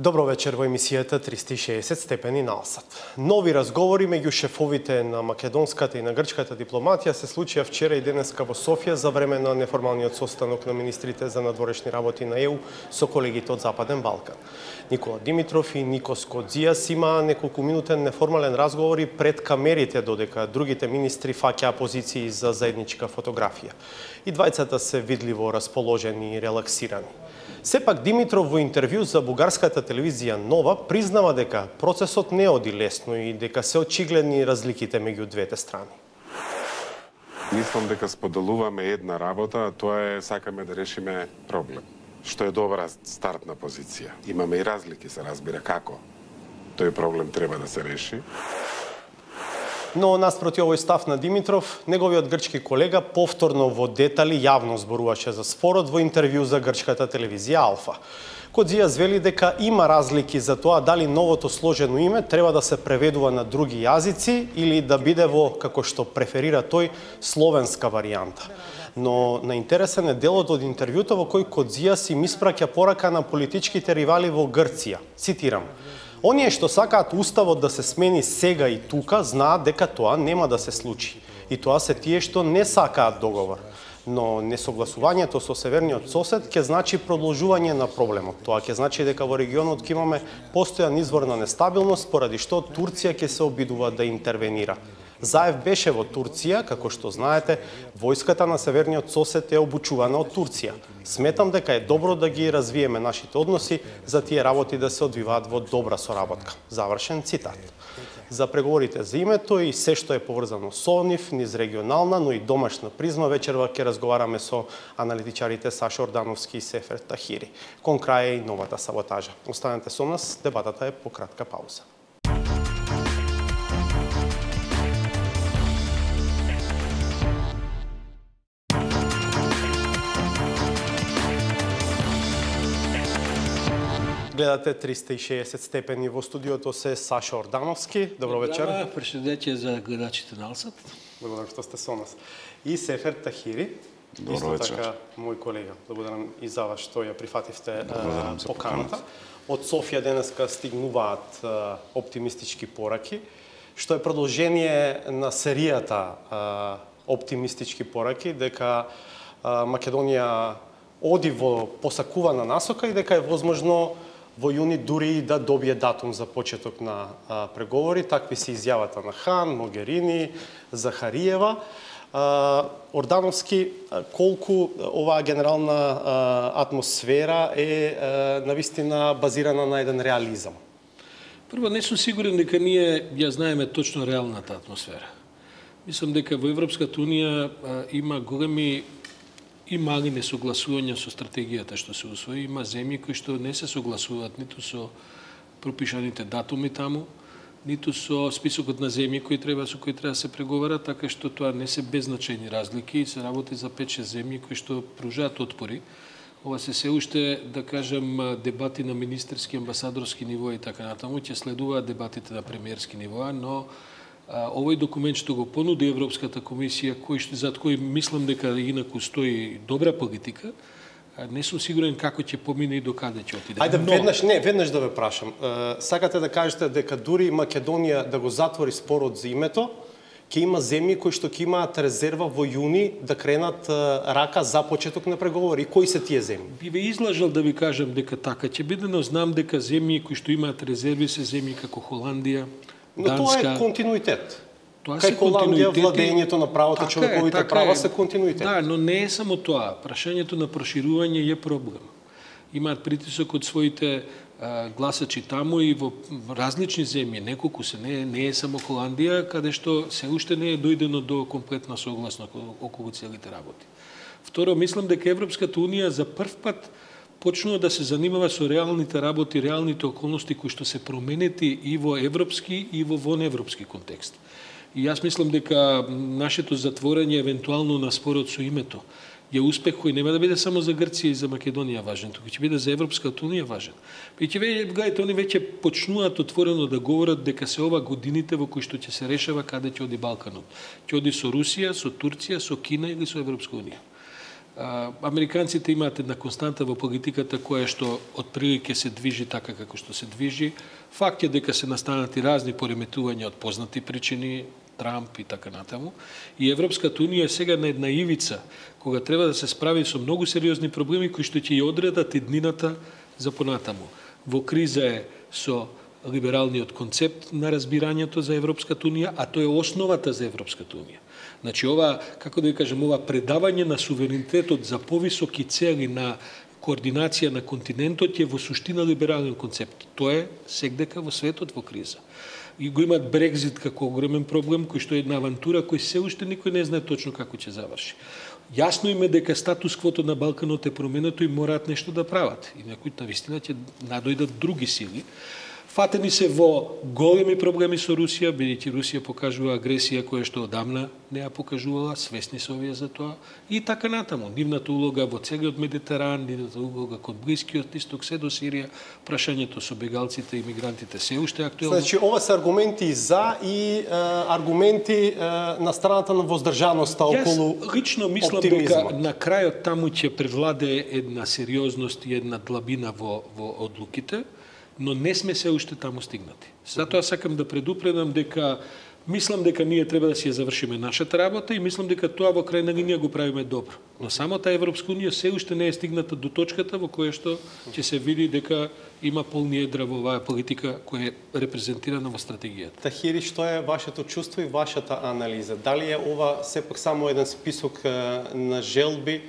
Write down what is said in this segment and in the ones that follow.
Добро вечер во емисијата 360 степени налсат. Нови разговори меѓу шефовите на македонската и на грчката дипломатија се случија вчера и денеска во Софија за време на неформалниот состанок на министрите за надворешни работи на ЕУ со колегите од Западен Балкан. Никола Димитров и Никос Кодзијас имаа неколкуминутен неформален разговор пред камерите, додека другите министри фаќаа позиции за заедничка фотографија. И двајцата се видливо расположени и релаксирани. Сепак Димитров во интервју за бугарската телевизија Нова признава дека процесот не оди лесно и дека се очигледни разликите меѓу двете страни. Мислам дека споделуваме една работа, а тоа е сакаме да решиме проблем, што е добра стартна позиција. Имаме и разлики, се разбира како тој проблем треба да се реши. Но наспроти овој став на Димитров, неговиот грчки колега повторно во детали јавно зборуваше за спорот во интервју за грчката телевизија Алфа. Кодзијас вели дека има разлики за тоа дали новото сложено име треба да се преведува на други јазици или да биде во, како што преферира тој, словенска варијанта. Но на интересен е делот од интервјуто во кој Кодзијас им испраќа порака на политичките ривали во Грција. Цитирам: "Оние што сакаат уставот да се смени сега и тука, знаат дека тоа нема да се случи. И тоа се тие што не сакаат договор. Но несогласувањето со северниот сосед ќе значи продолжување на проблемот. Тоа ќе значи дека во регионот ќе имаме постојан извор на нестабилност, поради што Турција ќе се обидува да интервенира." Заев беше во Турција, како што знаете, војската на северниот сосед е обучувана од Турција. Сметам дека е добро да ги развиеме нашите односи за тие работи да се одвиваат во добра соработка. Завршен цитат. За преговорите за името и се што е поврзано со нив, низ регионална, но и домашна призма, вечерва ќе разговараме со аналитичарите Саша Ордановски и Сефер Тахири. Кон крај е и новата саботажа. Останете со нас, дебатата е по кратка пауза. Гледате 360 степени, во студиото се Саша Ордановски. Добро вечер. Председател за гледачите на Алсат. Благодарам што сте со нас. И Сефер Тахири. Добро вечер. Така, мој колега. Благодарам и за вас што ја прифативте поканата. Од Софија денеска стигнуваат оптимистички пораки, што е продолжение на серијата оптимистички пораки, дека Македонија оди во посакувана насока и дека е возможно во јуни дури да добие датум за почеток на преговори. Такви се изјавата на Хан, Могерини, Захариева. Ордановски, колку оваа генерална атмосфера е навистина базирана на еден реализам? Прво, не сум сигурен дека ние ја знаеме точно реалната атмосфера. Мислам дека во Европската Унија има големи и мали несогласувања со стратегијата што се усвои. Има земји кои што не се согласуваат ниту со пропишаните датуми таму, ниту со списокот на земји со кои треба да се преговара, така што тоа не се беззначајни разлики и се работи за 5-6 земји кои што пружаат отпори. Ова се уште, да кажем, дебати на министерски, амбасадорски ниво и така натаму, ќе следуваат дебатите на премиерски ниво, но овој документ што го понуди Европската комисија, зад кој мислам дека инаку стои добра политика, не сум сигурен како ќе помине и до каде ќе отиде. Ајде, веднаш да ве прашам. Сакате да кажете дека дури Македонија да го затвори спорот за името, ќе има земји кои што ќе имаат резерва во јуни да кренат рака за почеток на преговори. Кои се тие земји? Би ве излажал да ви кажам дека така ќе биде, но знам дека земји кои што имаат резерви се земји како Холандија, Но тоа е континуитет. Кај Холандија владењето на правото, човековите права се континуитет. Да, но не е само тоа. Прашањето на проширување е проблем. Имаат притисок од своите гласачи таму и во различни земји, неколку се, не е само Холандија, каде што се уште не е дојдено до комплетна согласност околу целите работи. Второ, мислам дека Европската Унија за прв пат почнува да се занимава со реалните работи, реалните околности кои што се променети и во европски и во воневропски контекст. И јас мислам дека нашето затворање евентуално на спорот со името е успех кој нема да биде само за Грција и за Македонија важен, туку ќе биде за Европската Унија важен. И ќе гледате, они веќе почнуваат отворено да говорат дека се ова годините во кои што ќе се решава каде ќе оди Балканот. Ќе оди со Русија, со Турција, со Кина или со Европска Унија. Американците имаат една константа во политиката која што отприлike се движи така како што се движи. Факт е дека се настанати разни пореметувања од познати причини, Трамп и така натаму. И Европската унија е сега на една ивица, кога треба да се справи со многу сериозни проблеми кои што ќе ја одредат еднината за понатаму. Во криза е со либералниот концепт на разбирањето за Европската унија, а тоа е основата за Европската унија. Значи, ова, како да ви кажем, ова предавање на суверенитетот за повисоки цели на координација на континентот е во суштина либерален концепт. Тоа е сегдека во светот во криза. И го имат Брекзит како огромен проблем, кој што е една авантура кој се уште никој не знае точно како ќе заврши. Јасно им е дека статус-квото на Балканот е променето и мораат нешто да прават. И некои навистина ќе надојдат други сили. Фатени се во големи проблеми со Русија, бидејќи Русија покажува агресија која што одамна не ја покажувала, свесни се овие за тоа, и така натаму. Нивната улога во целиот Медитеран, нивната улога кон Блискиот исток, се до Сирија, прашањето со бегалците и мигрантите се уште актуелно. Значи, ова се аргументи за и аргументи на страната на воздржаноста околу Јас лично мислам дека на крајот таму ќе превладее една сериозност и една длабина во одлуките, но не сме се уште таму стигнати. Затоа сакам да предупредам дека мислам дека ние треба да си ја завршиме нашата работа и мислам дека тоа во крајна линија го правиме добро. Но самата Европска унија се уште не е стигната до точката во која што ќе се види дека има полни едра во оваа политика која е репрезентирана во стратегијата. Тахири, што е вашето чувство и вашата анализа? Дали е ова сепак само еден список на желби,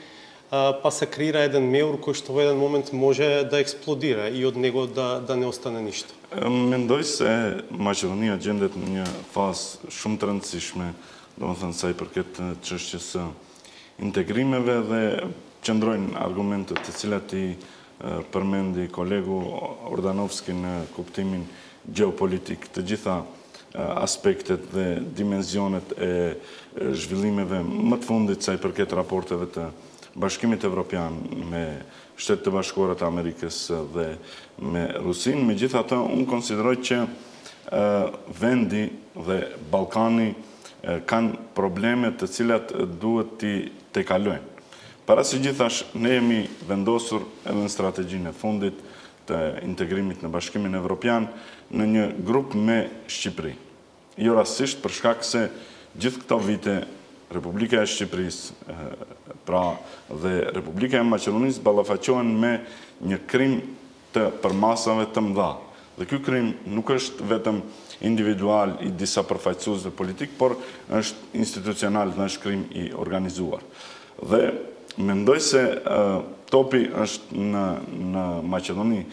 па се креира еден меур кој што во еден момент може да експлодира и од него да не остане ништо? Mendoj se Maqedonia gjendet në një fazë shumë të rëndësishme, domethënë sa i përket çështjes së integrimeve dhe qëndrojnë argumentet të cilat i përmendi kolegu Ordanovski në kuptimin gjeopolitik, të gjitha aspektet dhe dimenzionet e zhvillimeve më të fundit sa i përket raporteve të Bashkimit Evropian me Shtetet e Bashkuara të Amerikës dhe me Rusin. Megjithatë, unë konsideroj që vendi dhe Ballkani kanë probleme të cilat duhet t'i tejkalojnë. Para së gjithash, ne jemi vendosur edhe në strategjinë e fundit të integrimit në Bashkimin Evropian në një grup me Shqipëri. Jo rastësisht për shkak se gjithë këto vite Republika e Shqipërisë pra dhe Republika e Maqedonisë ballafaqohen me një krim të përmasave të mëdha. Dhe ky krim nuk është vetëm individual i disa përfaqësuesve politik, por është institucional dhe është krim i organizuar. Dhe mendoj se topi është në Maqedoni,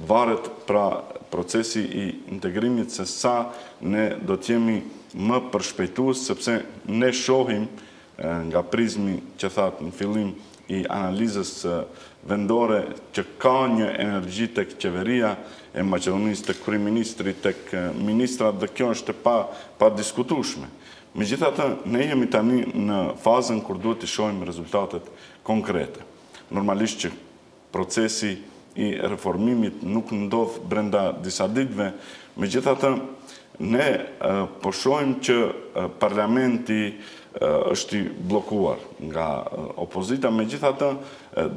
varet pra procesi i integrimit se sa ne do t'jemi më përshpejtues, sepse ne shohim nga prizmi që thatë në fillim i analizës vendore që ka një energji tek qeveria e Maqedonisë, tek kryeministri, tek ministrat, dhe kjo është pa diskutueshme. Megjithatë, ne jemi tani në fazën kur duhet të shohim rezultatet konkrete. Normalisht që procesi i reformimit nuk ndodh brenda disa ditëve, megjithatë ne po shohim që parlamenti është i bllokuar nga opozita, megjithatë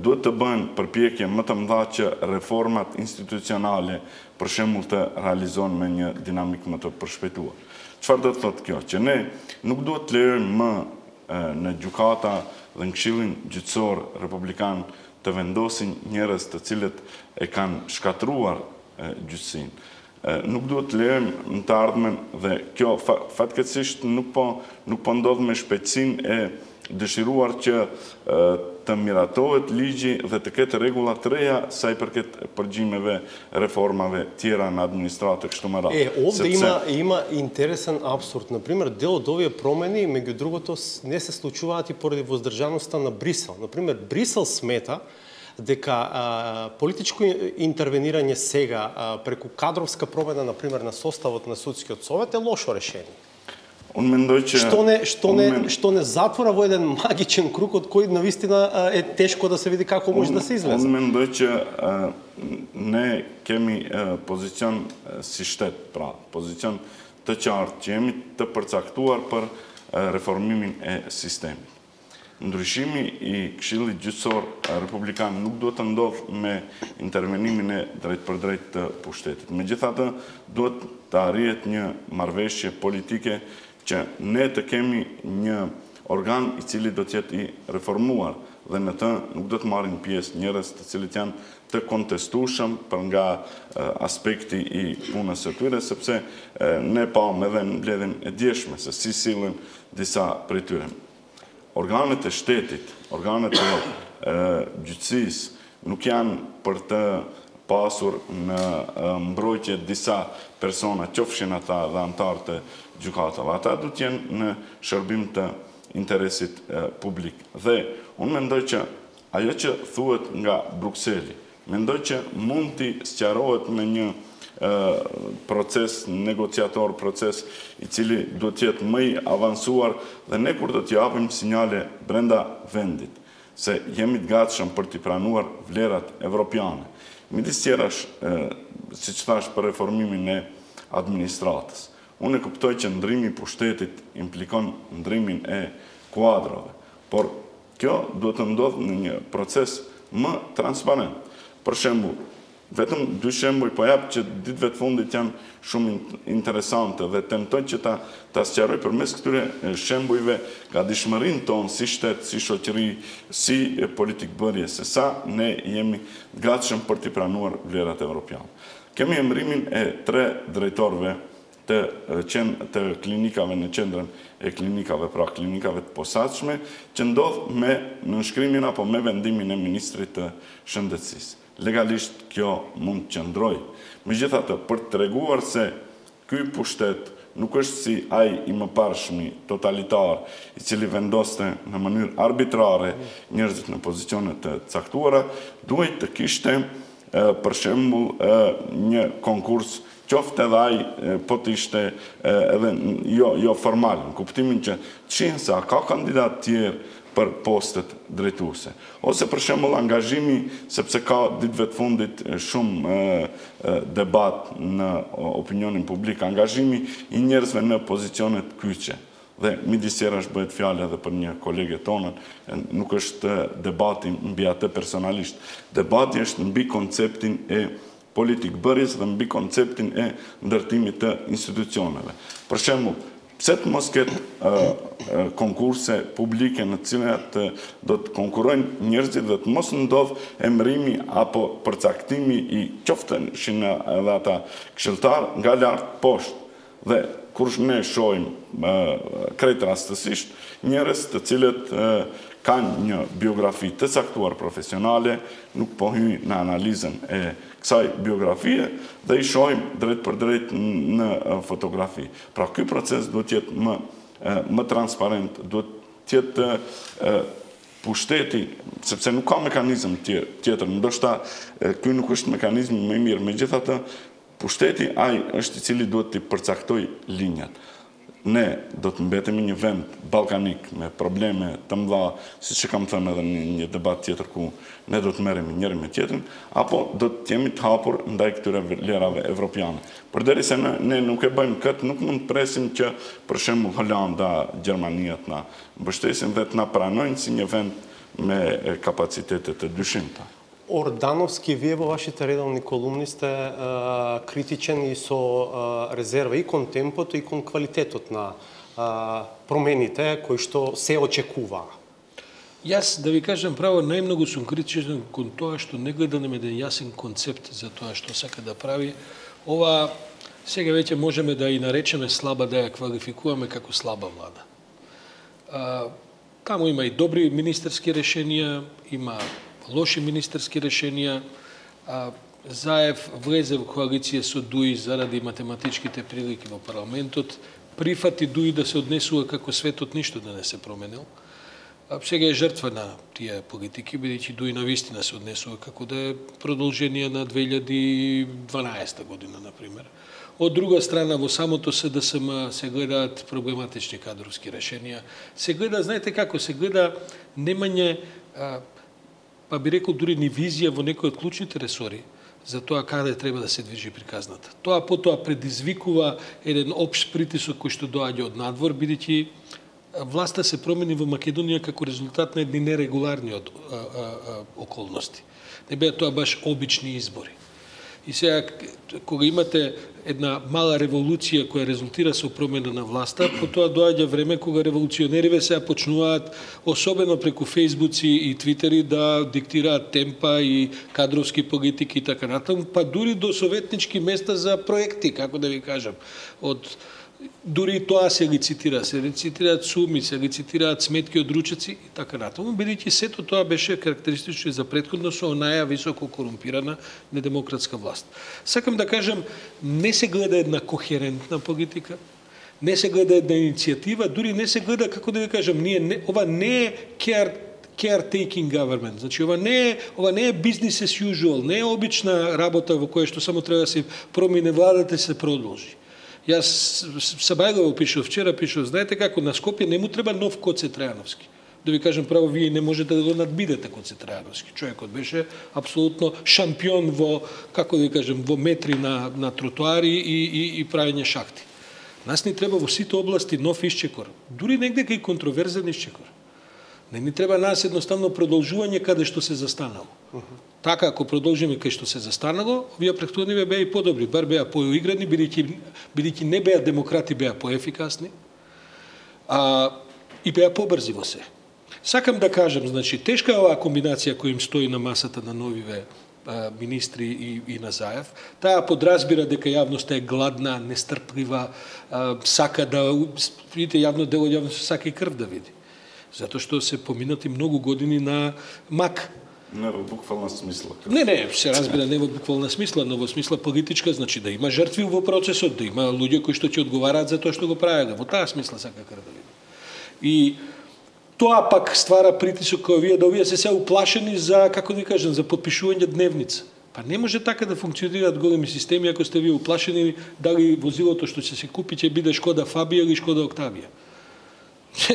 duhet të bëhen përpjekje më të mëdha që reformat institucionale për shembull të realizohen me një dinamik më të përshpejtuar. Çfarë do të thotë kjo? Që ne nuk duhet të lejojmë më në gjykata dhe në Këshillin Gjyqësor Republikan të vendosin njerëz të cilët e kanë shkatruar gjyqësinë. Nuk duhet të lejojmë në të ardhmen dhe kjo fatkeqësisht nuk po ndodh me shpejtësinë e dëshiruar që të miratohet ligji dhe të ketë rregulla të reja sa i përket përgjimeve, reformave tjera në administratë kështu më radhë. Овде има интересен абсурд. Например, дел од овие промени, меѓу другото, не се случуваат и поради воздржаноста на Брисел. Например, Брисел смета дека политичко интервенирање сега преку кадровска промена, например, на составот на судскиот совет е лошо решение. Што не затвора во еден магичен круг од кој навистина е тешко да се види како може да се излезе. Unë mendoj që ne kemi pozicion si shtet, pra pozicion të qartë që jemi të përcaktuar për reformimin e sistemit. ndryshimi i Këshillit Gjyqësor Republikan nuk duhet të ndodhë me intervenimin e drejt për drejt të pushtetit. Megjithatë, duhet të arrihet një marrëveshje politike që ne të kemi një organ i cili do të jetë i reformuar dhe në të nuk do të marrin pjesë njerëz të cilët janë të kontestueshëm për nga aspekti i punës së tyre, sepse ne pam edhe në mbledhjen e djeshme se si sillen disa prej tyre. Organet e shtetit, organet e gjyqësisë nuk janë për të pasur në mbrojtje disa persona, qofshin ata dhe antarë të gjykatave. Ata du të jenë në shërbim të interesit publik. Dhe unë mendoj që ajo që thuhet nga Brukseli, mendoj që mund t'i sqarohet me një proces negociator, proces i cili do të jetë më i avancuar dhe ne kur do t'i japim sinjale brenda vendit se jemi të gatshëm për t'i pranuar vlerat evropiane. Midis tjerash, siç thash, për reformimin e administratës. Unë e kuptoj që ndrimi i pushtetit implikon ndrimin e kuadrave, por kjo duhet të ndodhë në një proces më transparent. Për shembull, vetëm dy shembuj po jap që ditëve të fundit janë shumë interesante dhe tentoj që ta sqaroj përmes këtyre shembujve gatishmërinë tonë si shtet, si shoqëri, si politikbërje, se sa ne jemi të gatshëm për t'i pranuar vlerat evropiane. Kemi emërimin e 3 drejtorëve të klinikave në qendrën e klinikave, pra klinikave të posaçme, që ndodh me nënshkrimin apo me vendimin e ministrit të shëndetësisë. Legalisht kjo mund të qëndroj. Megjithatë, për të treguar se ky pushtet nuk është si ai i mëparshmi totalitar, i cili vendoste në mënyrë arbitrare njerëzit në pozicione të caktuara, duhet të kishte për shembull një konkurs, qoftë edhe ai po të ishte edhe jo formal, në kuptimin që çin sa ka kandidat tjerë për postet drejtuese. Ose për shembull angazhimi, sepse ka ditëve të fundit shumë debat në opinionin publik, angazhimi i njerëzve në pozicionet kyçe. Dhe midis tjerash bëhet fjalë edhe për një kolege tonën, nuk është debati mbi atë personalisht. Debati është mbi konceptin e politikbërjes dhe mbi konceptin e ndërtimit të institucioneve. Për shembull, pse të mos ketë konkurse publike në cilat do të konkurrojnë njerëzit dhe të mos ndodh emërimi apo përcaktimi i qoftë edhe ata këshilltar nga lart poshtë. Dhe kur ne shohim krejt rastësisht njerëz të cilët kanë një biografi të caktuar profesionale, nuk po hyjnë në analizën e kësaj biografie dhe i shohim drejt për drejt në fotografi. Pra ky proces duhet të jetë më transparent, duhet të jetë pushteti, sepse nuk ka mekanizëm tjetër, ndoshta ky nuk është mekanizmi më i mirë, megjithatë pushteti ai është i cili duhet të përcaktoj linjat. Ne do të mbetemi një vend ballkanik me probleme të mëdha, siç e kam thënë edhe në një debat tjetër ku ne do të merremi njëri me tjetrin, apo do të jemi të hapur ndaj këtyre vlerave evropiane. Përderisa ne nuk e bëjmë këtë, nuk mund të presim që për shembull Holanda, Gjermania të na mbështesin dhe të na pranojnë si një vend me kapacitete të dyshimta. Ордановски, вие във вашите редовни колумни сте критичен и со резерва и кон темпото и кон квалитетот на промените кои што се очекуваа. Јас, да ви кажем право, најмногу сум критичен кон тоа што не гледаме еден јасен концепт за тоа што сака да прави. Ова сега веќе можеме да и наречеме слаба, да ја квалификуваме како слаба влада. Таму има и добри министерски решенија, има лоши министерски решенија. Заев влезе во коалиција со ДУИ заради математичките прилики во парламентот. Прифати ДУИ да се однесува како светот ништо да не се променил. Сега е жртва на тие политики, бидејќи ДУИ навистина се однесува како да е продолжение на 2012 година, например. Од друга страна, во самото СДСМ се гледаат проблематични кадровски решенија. Се гледа, знаете како, се гледа немање, па би рекол дури ни визија во некои од клучните ресори за тоа каде треба да се движи приказната. Тоа потоа предизвикува еден општ притисок кој што доаѓа од надвор, бидејќи власта се промени во Македонија како резултат на едни нерегуларни околности. Не беа тоа баш обични избори. И сега, кога имате една мала револуција која резултира со промена на власта, потоа доаѓа време кога револуционериве сега почнуваат, особено преку фейсбуци и твитери, да диктираат темпа и кадровски политики и така натаму, па дури до советнички места за проекти, како да ви кажам, дури и тоа се рецитираат суми, се рецитираат сметки од ручеци и така натаму, бидејќи сето тоа беше карактеристично за претходно со онаја високо корумпирана недемократска власт. Сакам да кажам, не се гледа една кохерентна политика, не се гледа една иницијатива, дури не се гледа, како да ви кажам, ова не е caretaking government. Значи, ова не е business as usual, не е обична работа во која што само треба да се промине владата и се продолжи. Јас Сабајлево пишав, вчера пишав, знаете како, на Скопје не му треба нов Коце Трајановски. Да ви кажам право, вие не можете да го надбидете Коце Трајановски. Човекот беше апсолутно шампион во, како да ви кажам, во метри на тротоари и правење шахти. Нас ни треба во сите области нов исчекор. Дури негде кај контроверзен исчекор. Не ни треба нас едноставно продолжување каде што се застанало. Така, ако продолжиме кај што се застанало, овие претходни беа и подобри, бар беа поиграни, бидејќи не беа демократи, беа поефикасни, и беа побрзи во се. Сакам да кажам, значи, тешка е оваа комбинација која им стои на масата на новиве министри и на Заев. Таа подразбира дека јавноста е гладна, нестрплива, сака да, видите, јавно дело јавност сака и крв да види. Затоа што се поминати многу години на мак. Не во буквална смисла. Не, се разбира, не во буквална смисла, но во смисла политичка, значи да има жртви во процесот, да има луѓе кои што ќе одговараат за тоа што го правеле. Во таа смисла сака крв да види. И тоа пак ствара притисок кој овие се уплашени за, како да кажам, за подпишување дневница. Па не може така да функционираат големи системи ако сте вие уплашени дали возилото што ќе се купи ќе биде Шкода Фабија или Шкода Октавија.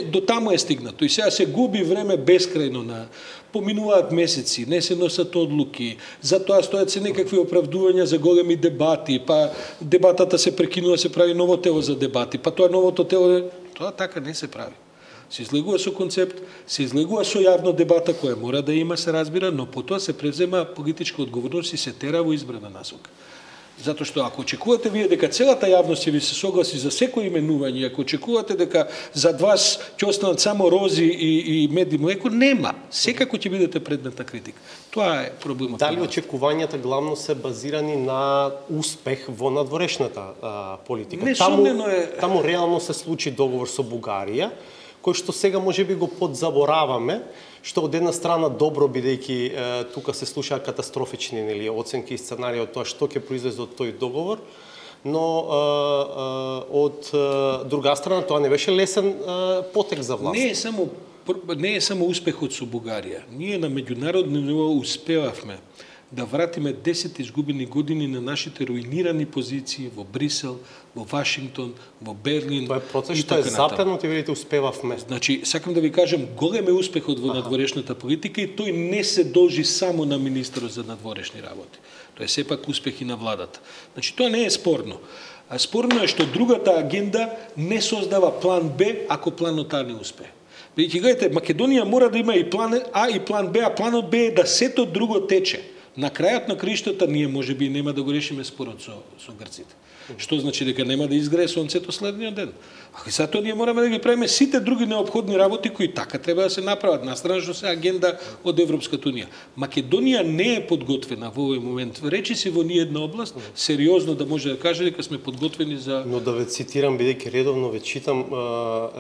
До таму е стигнато и сега се губи време бескрајно, поминуваат месеци, не се носат одлуки, затоа стојат се некакви оправдувања за големи дебати, па дебатата се прекинува, се прави ново тело за дебати, па тоа новото тело, тоа така не се прави. Се излегува со концепт, се излегува со јавна дебата која мора да има, се разбира, но потоа се презема политичка одговорност и се тера во избрана насока. Затоа што ако очекувате вие дека целата јавност ќе ви се согласи за секој именување, ако очекувате дека зад вас ќе останат само рози и мед и млеко, нема. Секако ќе бидете предмет на критика. Тоа е проблемот. Дали очекувањата главно се базирани на успех во надворешната политика? Несумнено е. Таму реално се случи договор со Бугарија, кој што сега можеби го подзабораваме, што од една страна добро, бидејќи тука се слушаат катастрофични оценки и сценарии од тоа што ќе произлезе од тој договор, но од друга страна тоа не беше лесен потек за власт. Не е само успехот со Бугарија. Ние на меѓународно ниво успевавме да вратиме 10 изгубени години на нашите руинирани позиции во Брисел, во Вашингтон, во Берлин. Тоа е процес што е запленот и видите успевавме. Значи, сакам да ви кажам, голем е успехот во надворешната политика и тој не се должи само на министерот за надворешни работи. Тоа е сепак успех и на владата. Значи, тоа не е спорно. А спорно е што другата агенда не создава план Б ако планот А не успее. Бидејќи, гледате, Македонија мора да има и план А и план Б, а планот Б е да сето друго тече. На крајот на криштата ние можеби нема да го решиме спорот со грците. Што значи дека нема да изгрее сонцето следниот ден. А затоа ние мораме да ги правиме сите други неопходни работи кои така треба да се направат. Настрана што се агенда од Европската унија. Македонија не е подготвена во овој момент. Речи си во ни една област сериозно да може да каже дека сме подготвени за. Но да ве цитирам, бидејќи редовно ве читам,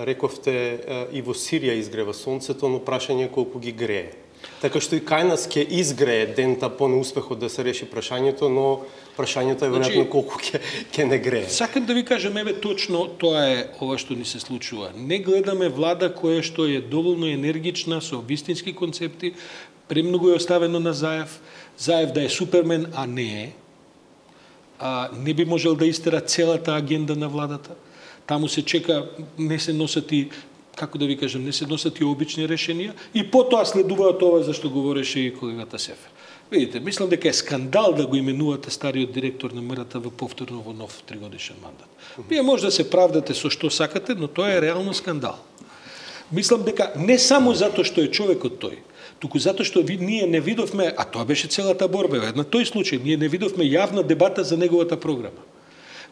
рековте и во Сирија изгрева сонцето, но прашање колку ги грее. Така што и кај нас ќе изгрее дента по неуспехот да се реши прашањето, но прашањето е веројатно колку ќе не грее. Сакам да ви кажам, еве точно тоа е ова што ни се случува. Не гледаме влада која што е доволно енергична со вистински концепти, премногу е оставено на Заев. Заев да е супермен, а не е. Не би можел да истера целата агенда на владата. Таму се чека, не се носат и, како да ви кажам, не се носат и обични решенија и потоа следува тоа за што говореше и колегата Сефер. Видите, мислам дека е скандал да го именувате стариот директор на МРТВ повторно во нов 3-годишен мандат. Вие може да се правдате со што сакате, но тоа е реално скандал. Мислам дека не само затоа што е човекот тој, туку затоа што ние не видовме, а тоа беше целата борба, на тој случај, ние не видовме јавна дебата за неговата програма.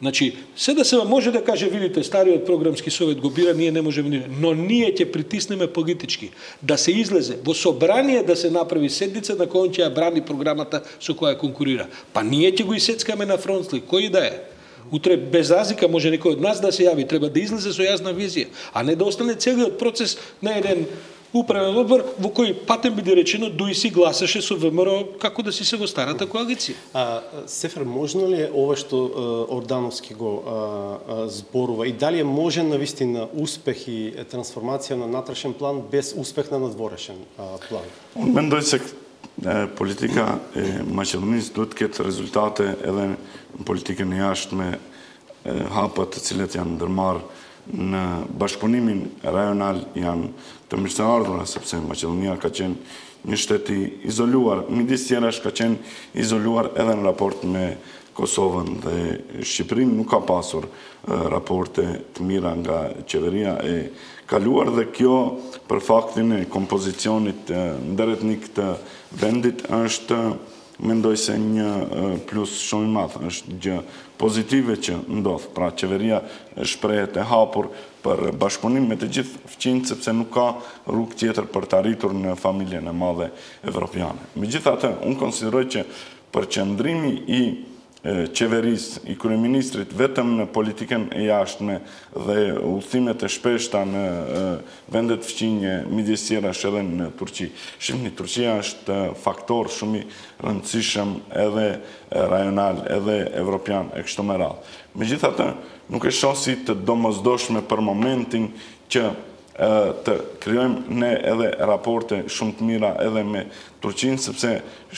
Значи, се да се може да каже, видите, стариот програмски совет го бира, ние не можеме, но ние ќе притиснеме политички да се излезе во собрание да се направи седница на која ќе ја брани програмата со која конкурира. Па ние ќе го исецкаме на фронтли, кој да е. Утре без разлика може некој од нас да се јави, треба да излезе со јасна визија, а не да остане целиот процес на еден управен одбор во кој патем биде речено дуи си гласаше со ВМРО како да си се во старата коалиција. Сефер, можно ли е ова што Ордановски го зборува и дали е можен навистина успех и трансформација на натрешен план без успех на надворешен план? Мен дојсек политика Македонија дуhet këtë резулtate edhe politika në jashtme hapat të cilat janë ndërmarrë në bashkëpunimin rajonal janë të mirëseardhura, sepse Maqedonia ka qenë një shtet i izoluar, midis tjerash ka qenë izoluar edhe në raport me Kosovën dhe Shqipërinë, nuk ka pasur raporte të mira nga qeveria e kaluar dhe kjo për faktin e kompozicionit ndëretnik të vendit është mendoj se një plus shumë i madh, është gjë pozitive që ndodh. Pra qeveria shprehet e hapur për bashkëpunim me të gjithë fqinjtë sepse nuk ka rrugë tjetër për të arritur në familjen e madhe evropiane. Megjithatë, unë konsideroj që përqendrimi i qeverisë, i kryeministrit vetëm në politikën e jashtme dhe udhëtimet e shpeshta në vendet fqinje midis tjerash edhe në Turqi. Shihni, Turqia është faktor shumë i rëndësishëm edhe rajonal, edhe evropian e kështu me radhë. Megjithatë, nuk e shoh si të domosdoshme për momentin që të krijojmë ne edhe raporte shumë të mira edhe me Turqinë, sepse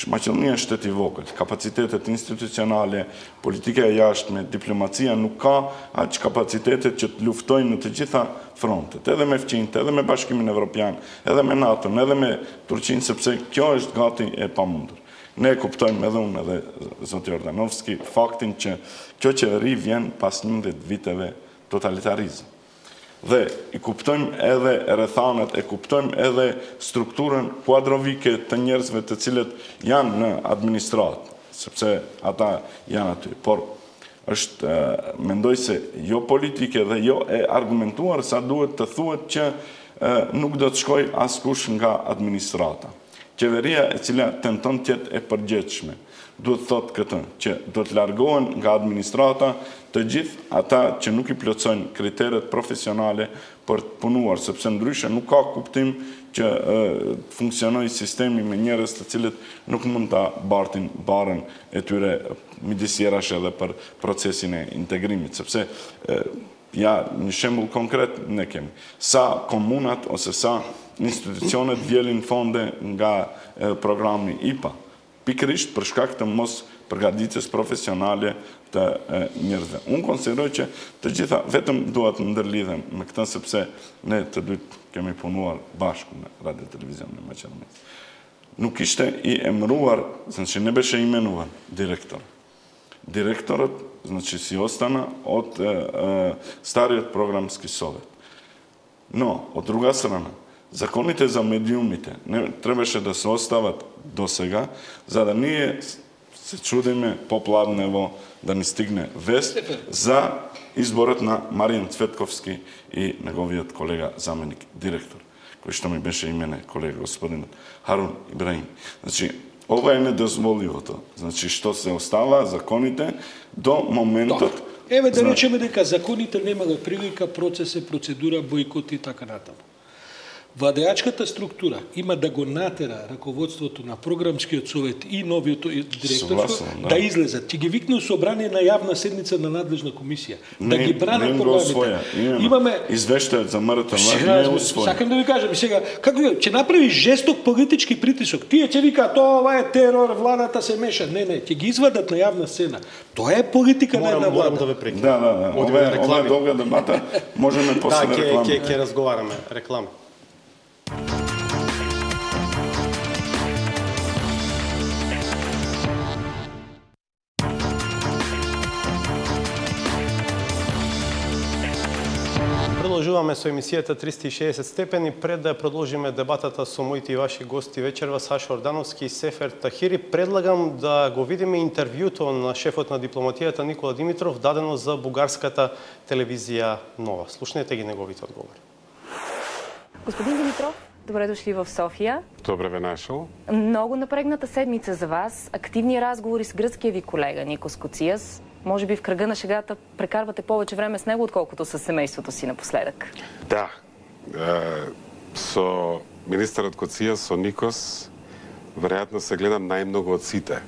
Maqedonia është shtet i vogël. Kapacitetet institucionale, politika e jashtme, diplomacia nuk ka aq kapacitetet që të luftojnë në të gjitha frontet, edhe me fqinjtë, edhe me Bashkimin Evropian, edhe me NATO-n, edhe me Turqinë, sepse kjo është gati e pamundur. Ne kuptojmë edhe unë edhe zoti Ordanovski faktin që kjo qeveri vjen pas 11 viteve totalitarizëm. Dhe i kuptojmë edhe rrethanat, e kuptojmë edhe strukturën kuadrovike të njerëzve të cilët janë në administratë, sepse ata janë aty. Por është, mendoj se jo politike dhe jo e argumentuar sa duhet të thuhet që nuk do të shkoj askush nga administrata. Qeveria e cila tenton të jetë e përgjithshme duhet thotë këtë, që do të largohen nga administrata të gjithë ata që nuk i plotësojnë kriteret profesionale për të punuar, sepse ndryshe nuk ka kuptim që funksionojë sistemi me njerëz të cilët nuk mund ta bartin barën e tyre midis tjerash edhe për procesin e integrimit, sepse ja, një shembull konkret ne kemi. Sa komunat ose sa institucionet vjelin fonde nga programi IPA, pikërisht për shkak të mos përgatitjes profesionale të njerëzve. Unë konsideroj që të gjitha vetëm duhet të ndërlidhem me këtë sepse ne të dytë kemi punuar bashkë në Radio Televizion në Maqedonisë. Nuk ishte i emëruar, znači ne беше именуван директор. Директорът, значи си остана от старият програмски совет. Но, от друга страна, законите за медиумите не трябваше да се остават до сега, за да ние се чудиме попладнево да ни стигне вест за изборът на Маријан Цветковски и неговият колега заменик директор, кој што ми беше имене колега господинот Харун Ибраим. Значи, ова е недозволивото. Значи, што се остава законите до моментот. Еве да речеме дека законите немале прилика, процесе, процедура, бойкот и така натаму. Владеачката структура има да го натера раководството на програмскиот совет и новиот директорство да излезат. Ќе ги викне у собрание на јавна седница на надлежна комисија. Да ги бранат програмите. Имаме извештајот за МРТ не е усвоен. Сакам да ви кажам сега, како ќе направи жесток политички притисок. Тие ќе викаат ова е терор, владата се меша. Не, ќе ги извадат на јавна сцена. Тоа е политика на една влада. Морам да ве прекинам. Да. Ова е долга дебата. Можеме после реклами. Да, ќе разговараме. Реклами. Продолжуваме со емисијата 360 степени. Пред да продолжиме дебатата со моите и ваши гости вечерва, Саша Ордановски и Сефер Тахири, предлагам да го видиме интервјуто на шефот на дипломатијата Никола Димитров, дадено за бугарската телевизија Нова. Слушнете ги неговите одговори. Господин Димитров, добре дошли в София. Добре ве нашел. Много напрегната седмица за вас. Активни разговори с гръцкия ви колега Никос Коцияс. Може би в кръга на шегата прекарвате повече време с него, отколкото с семейството си напоследък. Да. Со министерот Коцияс, со Никос, веројатно се гледам најмногу од сите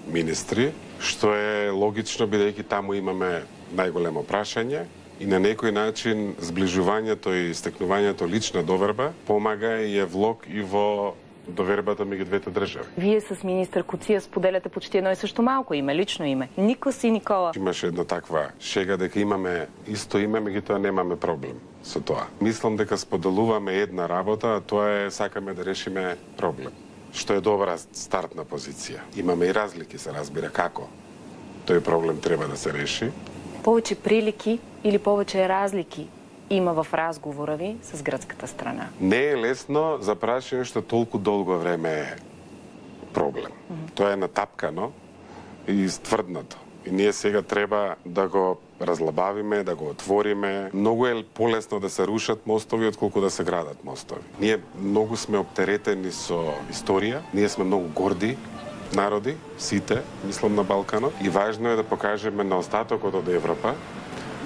министри, што е логично, бидејќи таму имаме најголемо прашање и на некој начин зближувањето и стекнувањето лична доверба помага и е влог и во довербата меѓу двете држави. Вие с министър Коцияс споделяте почти едно и също малко име, лично име. Никос и Никола. Имаше една таква шега дека имаме исто име, меѓутоа немаме проблем со тоа. Мислам дека споделуваме една работа, а тоа е сакаме да решиме проблем, што е добра стартна позиција. Имаме и разлики, се разбира како тој проблем треба да се реши. Повече прилики или повече разлики има в разговора ви с гръцката страна? Не е лесно за прашање што толку долго време е проблем. Тоа е натапкано и стврднато. И ние сега треба да го разлабавиме, да го отвориме. Многу е полесно да се рушат мостови, отколку да се градат мостови. Ние многу сме оптеретени со историја, ние сме многу горди народи, сите, мислам на Балканот, и важно е да покажеме на остатокот од Европа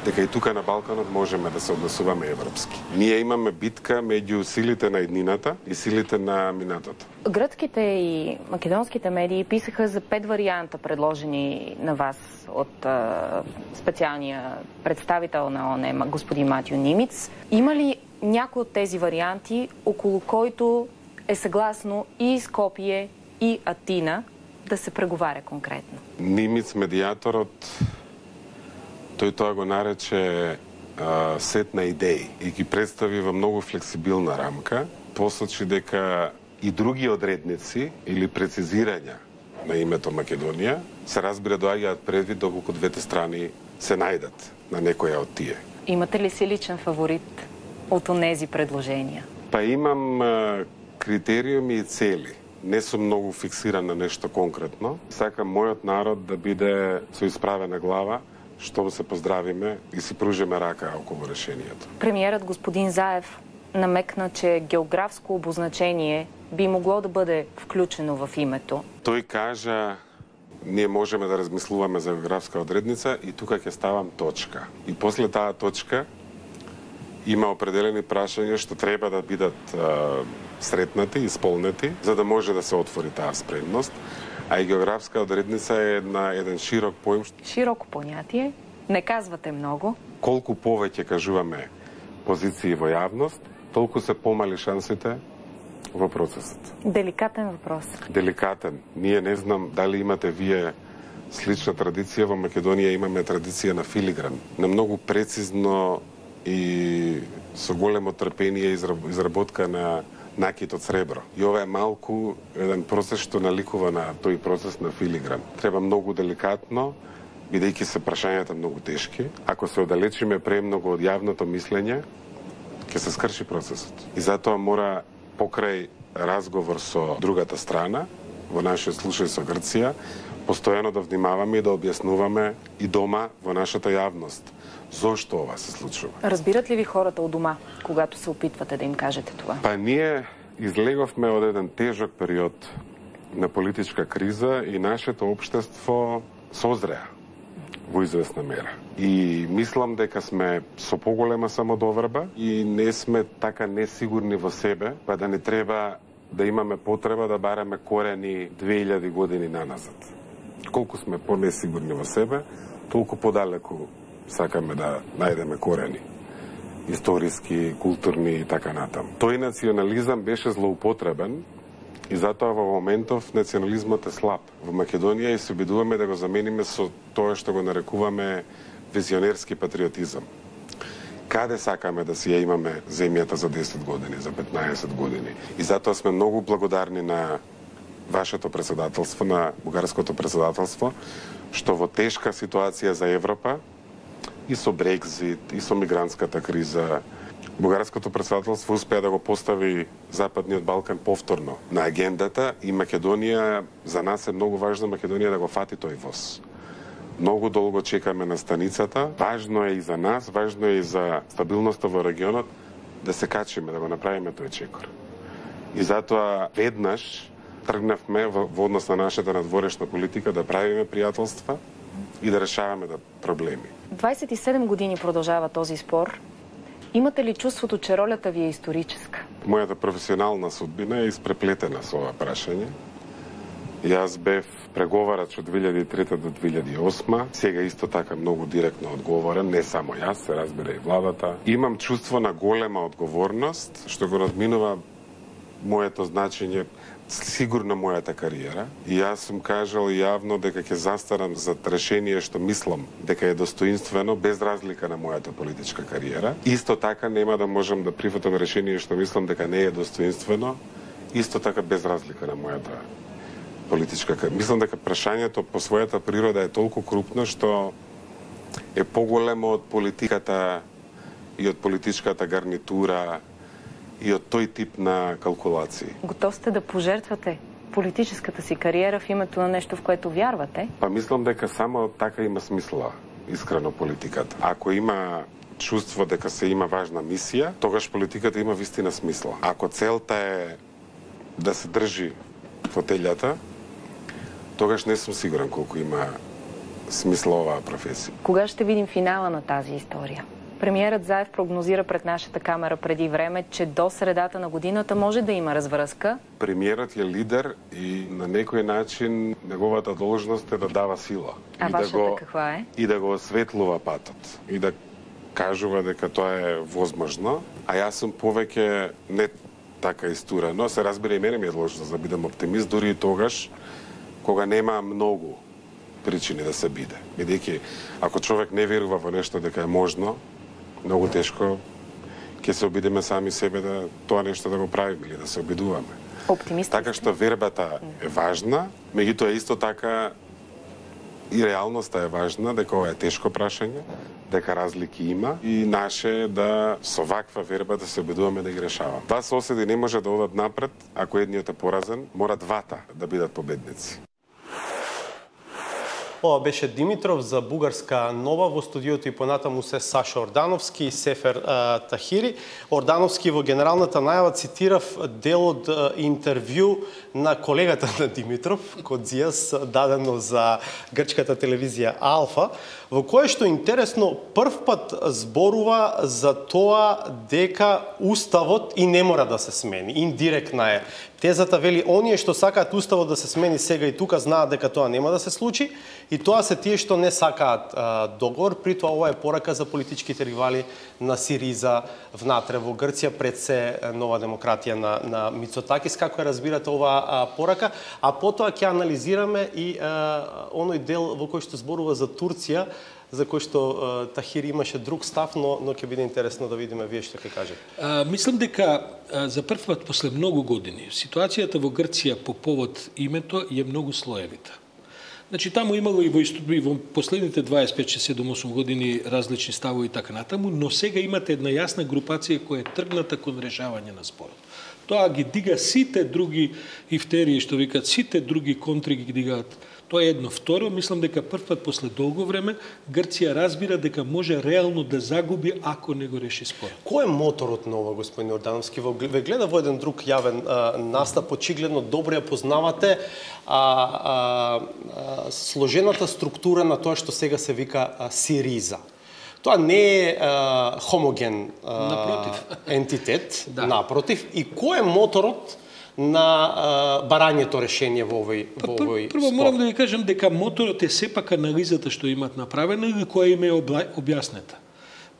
дека и тука на Балканот можеме да се однесуваме европски. Ние имаме битка меѓу силите на еднината и силите на минатото. Гръцките и македонските медии писаха за 5 варианта, предложени на вас от специалния представител на ООН, господин Матио Нимиц. Има ли някой от тези варианти, около който е съгласно и Скопие, и Атина да се преговаря конкретно? Нимиц, медиаторот, тој тоа го нарече сет на идеи и ги представи во многу флексибилна рамка, посочи дека и други одредници или прецизирања на името Македонија се разбира доаѓаат предвид доколку двете страни се најдат на некоја од тие. Имате ли си личен фаворит от онези предложения? Па имам критериуми и цели. Не сум многу фиксиран на нешто конкретно. Сакам мојот народ да биде со исправена глава, што се поздравиме и си пружиме рака околу решението. Премиерът господин Заев намекна, че географско обозначение би могло да бъде включено в името. Тој кажа, ние можеме да размислуваме за географска одредница и тука ќе ставам точка. И после таа точка има определени прашања што треба да бидат сретнати и исполнети, за да може да се отвори таа спремност. А и географска одредница е еден широк поим. Широко понятие. Не казвате много. Колку повеќе кажуваме позиции во јавност, толку се помали шансите во процесот. Деликатен въпрос. Деликатен. Ние не знам дали имате вие слична традиција. Во Македонија имаме традиција на филигран. На многу прецизно и со големо трпение изработка на накит од сребро. И ова е малку еден процес што наликува на тој процес на филигран. Треба многу деликатно, бидејќи се прашањата многу тешки. Ако се оддалечиме премногу од јавното мислење, ќе се скрши процесот. И затоа мора покрај разговор со другата страна, во нашиот случај со Грција, постојано да внимаваме и да објаснуваме и дома во нашата јавност зошто ова се случува. Разбират ли ви хората од дома, когато се опитвате да им кажете това? Па ние излеговме од еден тежок период на политичка криза и нашето општество созреа во известна мера. И мислам дека сме со поголема самодоверба и не сме така несигурни во себе, па да не треба да имаме потреба да бараме корени 2000 години наназад. Колку сме по-несигурни во себе, толку подалеку сакаме да најдеме корени. Историски, културни и така натаму. Тој национализам беше злоупотребен и затоа во моментов национализмот е слаб. Во Македонија и се обидуваме да го замениме со тоа што го нарекуваме визионерски патриотизам. Каде сакаме да си ја имаме земјата за 10 години, за 15 години. И затоа сме многу благодарни на вашето председателство, на бугарското председателство, што во тешка ситуација за Европа и со Брекзит, и со мигрантската криза. Бугарското претседателство успеа да го постави Западниот Балкан повторно на агендата и Македонија, за нас е многу важно Македонија да го фати тој воз. Многу долго чекаме на станицата. Важно е и за нас, важно е и за стабилноста во регионот да се качиме, да го направиме тој чекор. И затоа веднаш тргнавме во однос на нашата надворешна политика да правиме пријателства и да решаваме проблеми. 27 години продължава този спор. Имате ли чувството, че ролята ви е историческа? Мојата професионална судбина е испреплетена со ова прашање. Јас бев преговарач од 2003 до 2008. Сега исто така многу директно одговорен, не само јас, се разбира и владата. Имам чувство на голема одговорност, што го надминува моето значење, сигурно мојата кариера. И јас сум кажал јавно дека ќе застарам за решение што мислам дека е достоинствено, без разлика на мојата политичка кариера. Исто така нема да можам да прифатам решение што мислам дека не е достоинствено, исто така без разлика на мојата политичка кариера. Мислам дека прашањето по својата природа е толку крупно што е поголемо од политиката и од политичката гарнитура и од тој тип на калкулации. Готов сте да пожертвате политическата си кариера в името на нещо, в което вярвате? Па мислам дека само така има смисла, искрено, политиката. Ако има чувство дека се има важна мисија, тогаш политиката има вистина смисла. Ако целта е да се држи фотелјата, тогаш не сум сигурен колку има смисла оваа професија. Кога ще видим финала на тази история? Премиерът Заев прогнозира пред нашата камера преди време, че до средата на годината може да има развръзка. Премиерът е лидер и на некој начин неговата должност е да дава сила. А вашата каква е? И да го осветлува патот. И да кажува дека тоа е возможно. А јас сум повеќе не така истурено. Се разбира и мене ми е должност да бидам оптимист, дури и тогаш кога нема многу причини да се биде. Бидејќи ако човек не верува во нешто дека е можно, многу тешко ќе се обидеме сами себе да тоа нешто да го правиме или да се обидуваме. Оптимист. Така што вербата е важна, меѓутоа исто така и реалноста е важна, дека ова е тешко прашање, дека разлики има и наше да со ваква верба да се обидуваме да ги решаваме. Два соседи не може да одат напред ако едниот е поразен, мора двата да бидат победници. Ова беше Димитров за Бугарска нова. Во студиото и понатаму се Саша Ордановски и Сефер Тахири. Ордановски во генералната најава цитирав дел од интервју на колегата на Димитров, Кодзијас, дадено за грчката телевизија Алфа, во кое што интересно прв пат зборува за тоа дека уставот и не мора да се смени. Индиректна е тезата, вели, оние што сакаат уставот да се смени сега и тука знаат дека тоа нема да се случи, и тоа се тие што не сакаат договор. При тоа ова е порака за политичките ривали на Сириза внатре во Грција, пред се Нова демократија на Мицотакис, како ја разбирате оваа порака, а потоа ќе анализираме и оној дел во кој што зборува за Турција, за кој што Тахири имаше друг став, но ќе биде интересно да видиме вие што ќе кажете. Мислам дека за прв пат после многу години ситуацијата во Грција по повод името е многу слоевита. Значи, таму имало и во последните 25, 6, 7, 8 години различни ставови и така натаму, но сега имате една јасна групација која е тргната кон решавање на спорот. Тоа ги дига сите други ифтерии, што викат, сите други контри ги дигаат. Тоа е едно. Второ, мислам дека прв пат после долго време Грција разбира дека може реално да загуби ако не го реши спорот. Кој е моторот на ова, господин Ордановски? Ве гледа во еден друг јавен настап, очигледно добро ја познавате сложената структура на тоа што сега се вика Сириза. Тоа не е хомоген ентитет, да. Напротив. И кој е моторот на барањето решение во овој спор? Прво морам да ви кажам дека моторот е сепак анализата што имат направена и која им е објаснета.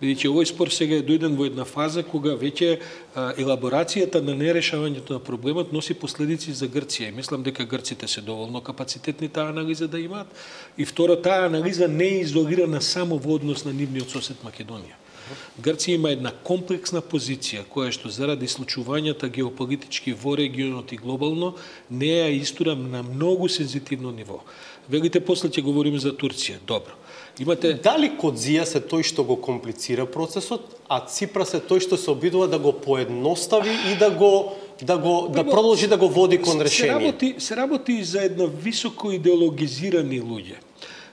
Бидејќи овој спор сега е дојден во една фаза кога веќе елаборацијата на нерешавањето на проблемот носи последици за Грција. И мислам дека грците се доволно капацитетни таа анализа да имаат. И второ, таа анализа не е изолирана само во однос на нивниот сосед Македонија. Грција има една комплексна позиција, која што заради случувањата геополитички во регионот и глобално, не ја истура на многу сензитивно ниво. Велите после ќе говориме за Турција. Добро. Имате... Дали Кодзија се тој што го комплицира процесот, а Ципрас е тој што се обидува да го поедностави и да продолжи да го води кон решение? Се работи за едно високо идеологизирани луѓе.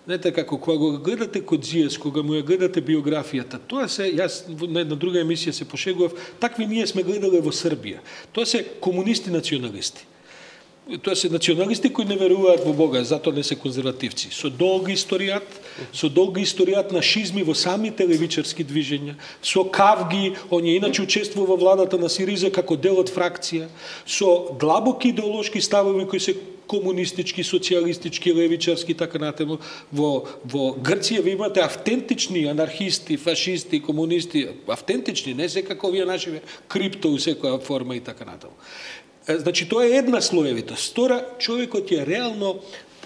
Знаете како, кога го гледате Кодзијас, кога му ја гледате биографијата, тоа се, јас на една друга емисија се пошегував, такви ние сме гледале во Србија. Тоа се комунисти-националисти. Тоа се националисти кои не веруваат во Бога, затоа не се конзервативци. Со долга историјат на шизми во самите левичарски движења, со кавги, он е иначе учествува во владата на Сириза како дел од фракција, со длабоки идеолошки ставови кои се комунистички, социјалистички, левичарски, така натаму. Во Грција ви имате автентични анархисти, фашисти, комунисти, автентични, не се како овие наши крипто у секоја форма и така натаму. Значи, тоа е една слоевитост. Втора, човекот е реално,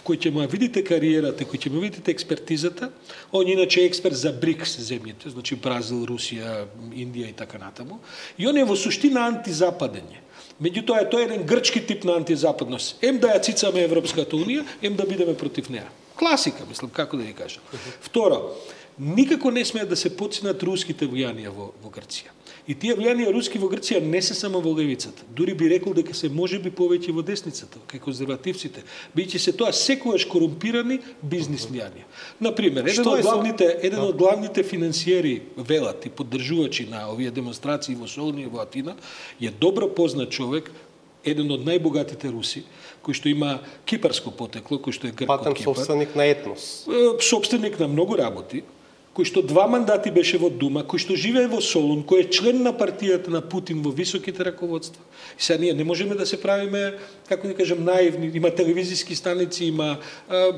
кој ќе му видите кариерата, кој ќе му видите експертизата, он иначе е експерт за БРИКС земјите, значи Бразил, Русија, Индија и така натаму. И он е во суштина антизападен. Меѓутоа, тоа е еден грчки тип на антизападност. Ем да ја цицаме Европската унија, ем да бидеме против неа. Класика, мислам, како да ви кажам. Второ, никако не смеат да се подценат руските влијанија во Грција. И тие влијанија руски во Грција не се само во левицата. Дури би рекол дека се можеби повеќе во десницата, кај конзервативците, бидејќи се тоа секогаш корумпирани бизнис влијанија. Например, еден од главните финансиери, велат и поддржувачи на овие демонстрации во Солуни и во Атина, е добро познат човек, еден од најбогатите руси, кој што има кипарско потекло, кој што е грк од Кипар. Собственик на етнос. Собственик на многу работи, кој што 2 мандати беше во Дума, кој што живее во Солун, кој е член на партијата на Путин во високите раководства. И сега ние не можеме да се правиме, како да кажем, наивни. Има телевизиски станици, има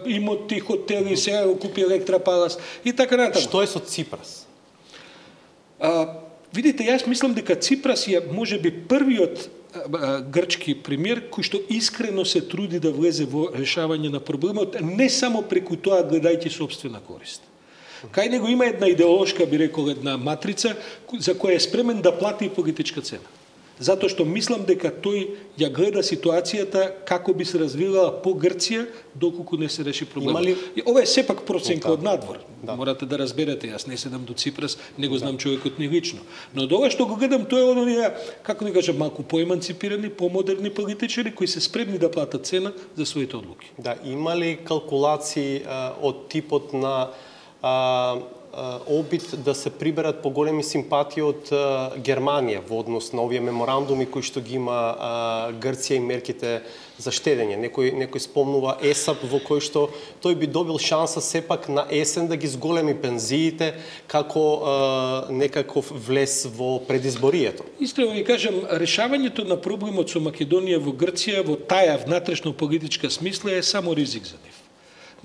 имоти, хотели, сега купи Електропалас и така натаму. Што е со Ципрас? Видите, јас мислам дека Ципрас е можеби првиот грчки премиер кој што искрено се труди да влезе во решавање на проблемот, не само преку тоа гледајќи собствена корист. Кај него има една идеолошка, би рекол, една матрица за која е спремен да плати и политичка цена. Затоа што мислам дека тој ја гледа ситуацијата како би се развивала по Грција доколку не се реши проблемот. Ова е сепак проценка од надвор. Морате да разберете, јас не седам до Ципрас, не го знам човекот ни лично. Но до ова што го гледам, тоа е од оние, како да кажам, малку поеманципирани, помодерни политичари кои се спремни да платат цена за своите одлуки. Да, има ли калкулации од типот на обид да се приберат поголеми симпатии од Германија во однос на овие меморандуми кои што ги има Грција и мерките за штедење. Некој спомнува ЕСАП во кој што тој би добил шанса сепак на есен да ги зголеми пензиите како некаков влез во предизборието. Искрено ви кажам, решавањето на проблемот со Македонија во Грција во таа внатрешно политичка смисла е само ризик за нив.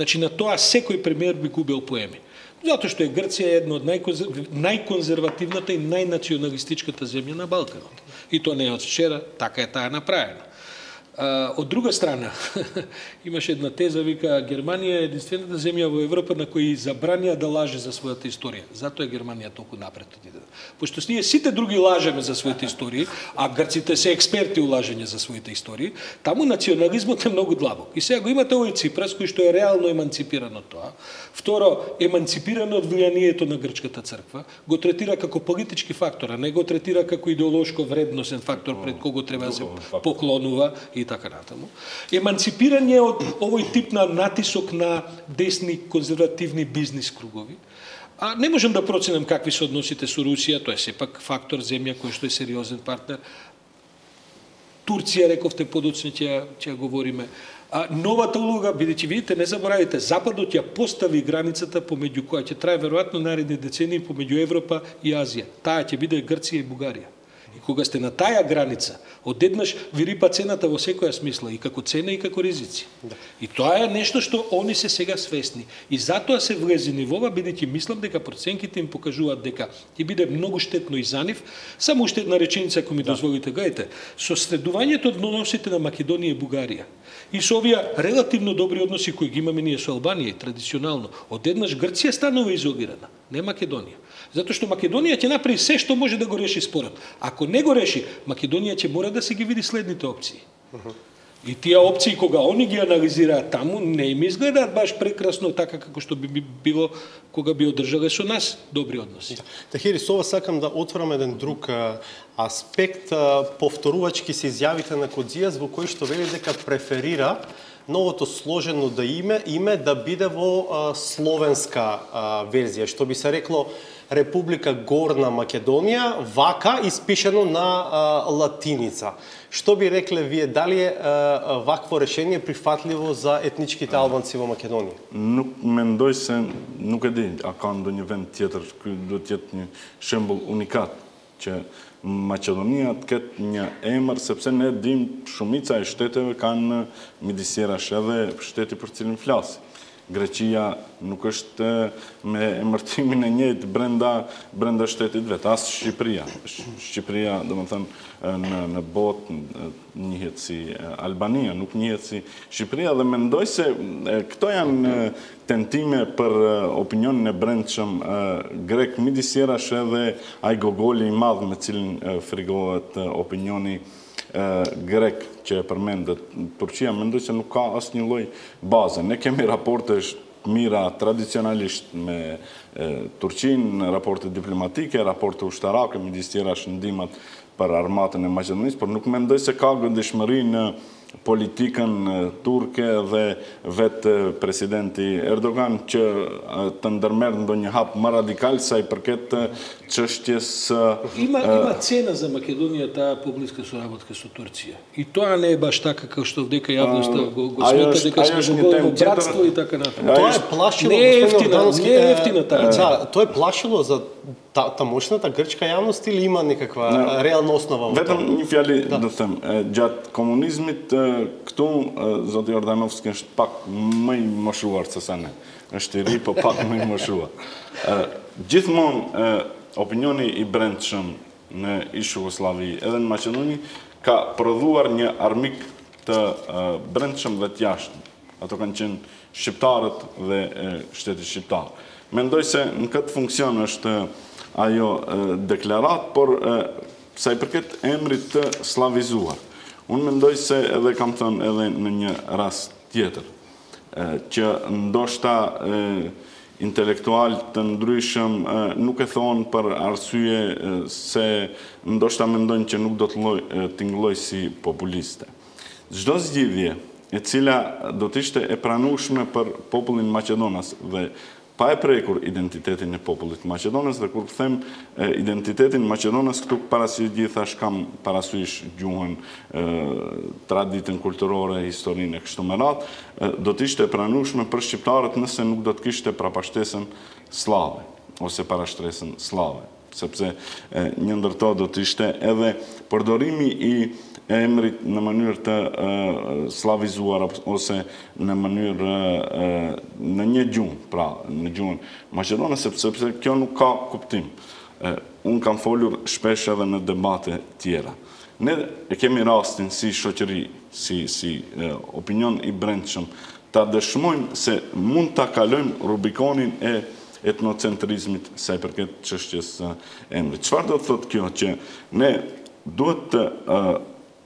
Значи на тоа секој премиер би губил поеми. Затоа што Грција е една од најконзервативната и најнационалистичката земја на Балканот. И тоа не е од вчера, така е таа направена. Од друга страна, имаше една теза, вика, Германија е единствената земја во Европа на кој забранија да лаже за својата историја. Затоа е Германија толку напред отиде. Пошто ние сите други лажеме за своите истории, а грците се експерти у лажење за своите истории, таму национализмот е многу длабок. И сега го имате овој Ципрас, кој што е реално еманципиран од тоа. Второ, еманципиран од влијанието на грчката црква, го третира како политички фактор, а не го третира како идеолошко вредносен фактор пред кого треба да се поклонува и така натаму. Еманципирање од овој тип на натисок на десни конзервативни бизнис кругови. А не можам да проценам какви се односите со Русија, тоа е сепак фактор земја кој што е сериозен партнер. Турција, рековте, подоцна ќе говориме. Новата улога, бидејќи видите, не заборавите, Западот ја постави границата помеѓу која ќе трае веројатно наредни децении помеѓу Европа и Азија. Таа ќе биде Грција и Бугарија. И кога сте на таја граница, одеднаш ви рипа цената во секоја смисла, и како цена и како ризици. Да. И тоа е нешто што они се сега свесни. И затоа се влезени во ова, бидејќи мислам дека проценките им покажуваат дека ќе биде многу штетно и за нив. Само уште една реченица, ако ми дозволите, гледате, со средувањето од односите на Македонија и Бугарија и со овие релативно добри односи кои ги имаме ние со Албанија и традиционално, одеднаш Грција станува изолирана, не Македонија. Затоа што Македонија ќе направи се што може да го реши спорот. Ако не го реши, Македонија ќе мора да се ги види следните опции. И тие опции кога они ги анализираат таму не им изгледаат баш прекрасно така како што би било кога би одржале со нас добри односи. Тахири, со ова сакам да отворам еден друг аспект, повторувачки се изјавите на Кодзијас во кој што вели дека преферира новото сложено да име да биде во словенска верзија, што би се рекло Република Горна Македонија, вака испишено на латиница. Што би рекле вие, дали е вакво решение прифатливо за етничките албанци во Македонија? Mendoj se nuk e di a ka ndonjë vend tjetër, ky do të jetë një shembull unikat që Maqedonia të ketë një emër, sepse ne dim shumica e shteteve kanë midisjerash edhe shteti për cilin flasi. Greqia nuk është me emërtimin e njëjtë brenda shtetit vet, as Shqipëria. Shqipëria, domethënë, në botë njihet si Albania, nuk njihet si Shqipëria, dhe mendoj se këto janë tentime për opinionin e brendshëm grek midis jerash edhe ai gogoli i madh me cilin frigohet opinioni grek që e përmendet. Turqia mendoj se nuk ka asnjë lloj baze. Ne kemi raporte mira tradicionalisht me Turqinë, raporte diplomatike, raporte ushtarake, midis tjerash ndihmat për armatën e Maqedonisë, por nuk mendoj se ka gëndshmëri në politikën turke dhe vetë presidenti Erdogan që të ndërmerr ndonjë hap më radikal sa i përket çështjes. Има цена за Македонија таа поблиска соработка со Турција. И тоа не е баш така како што вдека јавноста го смета дека сме во братство и така натаму. Тоа е плашило, не е ефтина таа. Тоа е плашило за тамошната грчка јавност или има некаква реална основа во тоа? Vetëm një fjali do them, gjatë komunizmit këtu zoti Jordanovski është pak më i moshuar se sa ne. Është i ri, po pak më i moshuar. Gjithmonë opinioni i brendshëm në ish Jugosllavi edhe në Maqedoni ka prodhuar një armik të brendshëm dhe të jashtëm. Ato kanë qenë shqiptarët dhe shteti shqiptar. Mendoj se në këtë funksion është ajo deklarat, por sa i përket emrit të slavizuar. Unë mendoj se edhe kam thënë edhe në një rast tjetër, që ndoshta intelektual të ndryshëm nuk e thonë për arsye se ndoshta mendojnë që nuk do të tingëlloj si populiste. Çdo zgjidhje e cila do të ishte e pranueshme për popullin Maqedonas dhe pa e prekur identitetin e popullit Maqedonas, dhe kur them identitetin Maqedonas, këtu parasysh gjithash kam parasysh gjuhën, traditën kulturore, historinë e kështu me radhë, do të ishte e pranueshme për shqiptarët nëse nuk do të kishte prapashtesën slave ose parashtresën slave, sepse një ndër to do të ishte edhe përdorimi i emrit në mënyrë të slavizuar ose në mënyrë në një gjuhë, pra në gjuhën maqedone, sepse kjo nuk ka kuptim. Unë kam folur shpesh edhe në debate tjera. Ne e kemi rastin si shoqëri, si opinion i brendshëm, ta dëshmojmë se mund ta kalojmë Rubikonin e etnocentrizmit sa i përket çështjes emrit. Çfarë do të thotë kjo? Që ne duhet të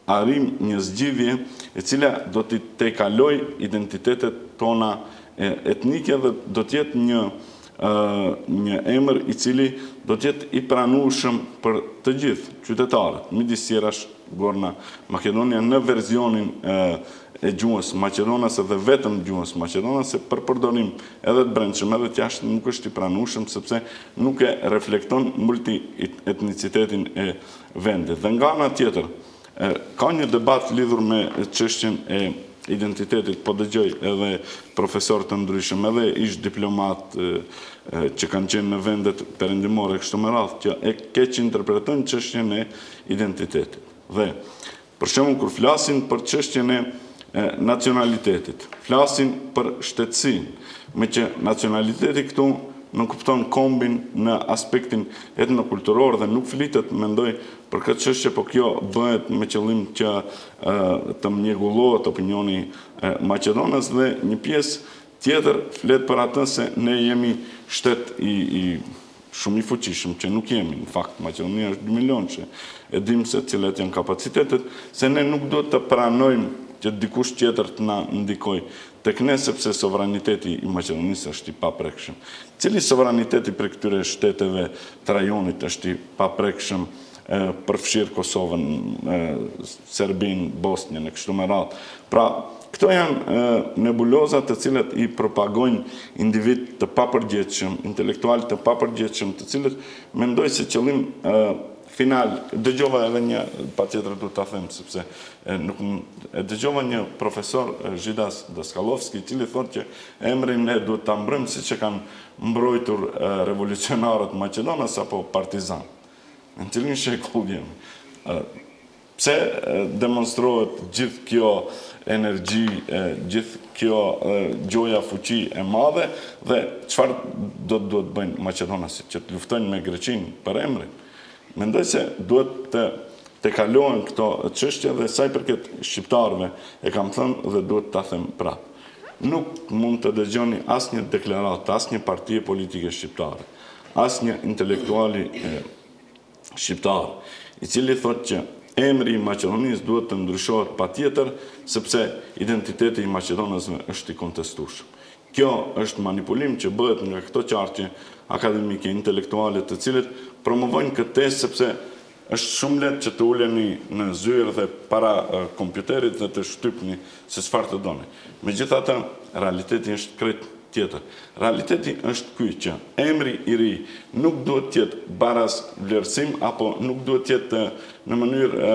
arrim një zgjidhje e cila do të tejkaloj identitetet tona etnike dhe do të jetë një emër i cili do të jetë i pranueshëm për të gjithë qytetarët, midis jerash Gorna Makedonia në verzionin e gjuhës maqedonase dhe vetëm gjuhës maqedonase për përdorim edhe të brendshëm edhe të jashtëm nuk është i pranueshëm sepse nuk e reflekton multietnicitetin e vendit. Dhe nga ana tjetër, ka një debat lidhur me çështjen e identitetit, po dëgjoj edhe profesor të ndryshëm, edhe ish diplomat që kanë qenë në vendet perëndimore kështu me radhë, që e keq interpretojnë çështjen e identitetit. Dhe për shembull kur flasin për çështjen e nacionalitetit, flasin për shtetësinë, me që nacionaliteti këtu nuk kupton kombin në aspektin etnokulturor dhe nuk flitet, mendoj, për këtë çështje, po kjo bëhet me qëllim që të mjegullohet opinioni Maqedonas dhe një pjesë tjetër flet për atë se ne jemi shtet i shumë i fuqishëm, që nuk jemi. Në fakt, Maqedonia është 2 milionë, që e dim se cilat janë kapacitetet, se ne nuk do të pranojmë ќе дикуш четврт на дикој. Тек не sepse суверенитети и Македониса шти папрекшим. Цели суверенитети прек туре штетеве трајоните шти папрекшим првшир Косовен, Сербин, Босния, нек што ме рад. Këto janë nebulozat të cilat I propagojnë individ të papërgjegjshëm, intelektual të papërgjegjshëm, të cilët mendoj se qëllim final, dëgjova edhe një, patjetër duhet ta them sepse nuk dëgjova një profesor Zhidas Daskalovski, I cili thotë që emrin ne duhet ta mbrojmë siç e kanë mbrojtur revolucionarët Maqedonës apo partizan. Në cilin shekull jemi. Pse demonstrojët gjithë kjo energji, gjithë kjo gjoja fuqi e madhe dhe çfarë do të bëjnë Maqedonasit që të luftojnë me Greqinë për emrin. Mendoj se duhet të kalohen këto çështje dhe sa I përket shqiptarëve e kam thënë dhe duhet ta them prapë. Nuk mund të dëgjoni asnjë deklaratë, asnjë partie politike shqiptare, asnjë intelektuali shqiptar, I cili thotë që emri I Maqedonisë duhet të ndryshohet patjetër sepse identiteti I Maqedonësve është I kontestueshëm. Kjo është manipulim që bëhet nga këto qartje akademike intelektuale të cilët promovojnë këtë tezë sepse është shumë lehtë që të uleni në zyrë dhe para kompjuterit dhe të shtypni se çfarë të doni. Megjithatë, realiteti është krejt tjetër. Realiteti është ky që emri I ri nuk duhet të jetë baraz vlerësim apo nuk duhet të jetë në mënyrë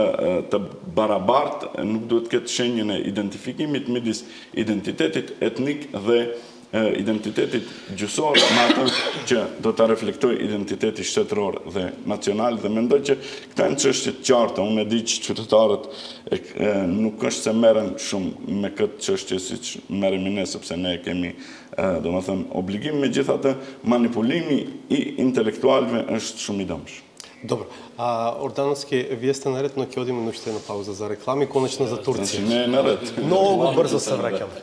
të barabartë, nuk duhet të ketë shenjën e identifikimit midis identitetit etnik dhe identitetit gjysor me atë që do ta reflektoj identiteti shtetëror dhe nacional dhe mendoj që këta janë çështje të qarta. Unë e di që qytetarët nuk është se merren shumë me këtë çështje siç merremi ne sepse ne kemi domethënë obligim, megjithatë manipulimi I intelektualve është shumë I dëmshëm. Dobro. Ордановски, вие сте наред, но ќе одиме ноќтена пауза за реклами, конечно за Турција. Значи не е наред. Многу брзо се враќаме.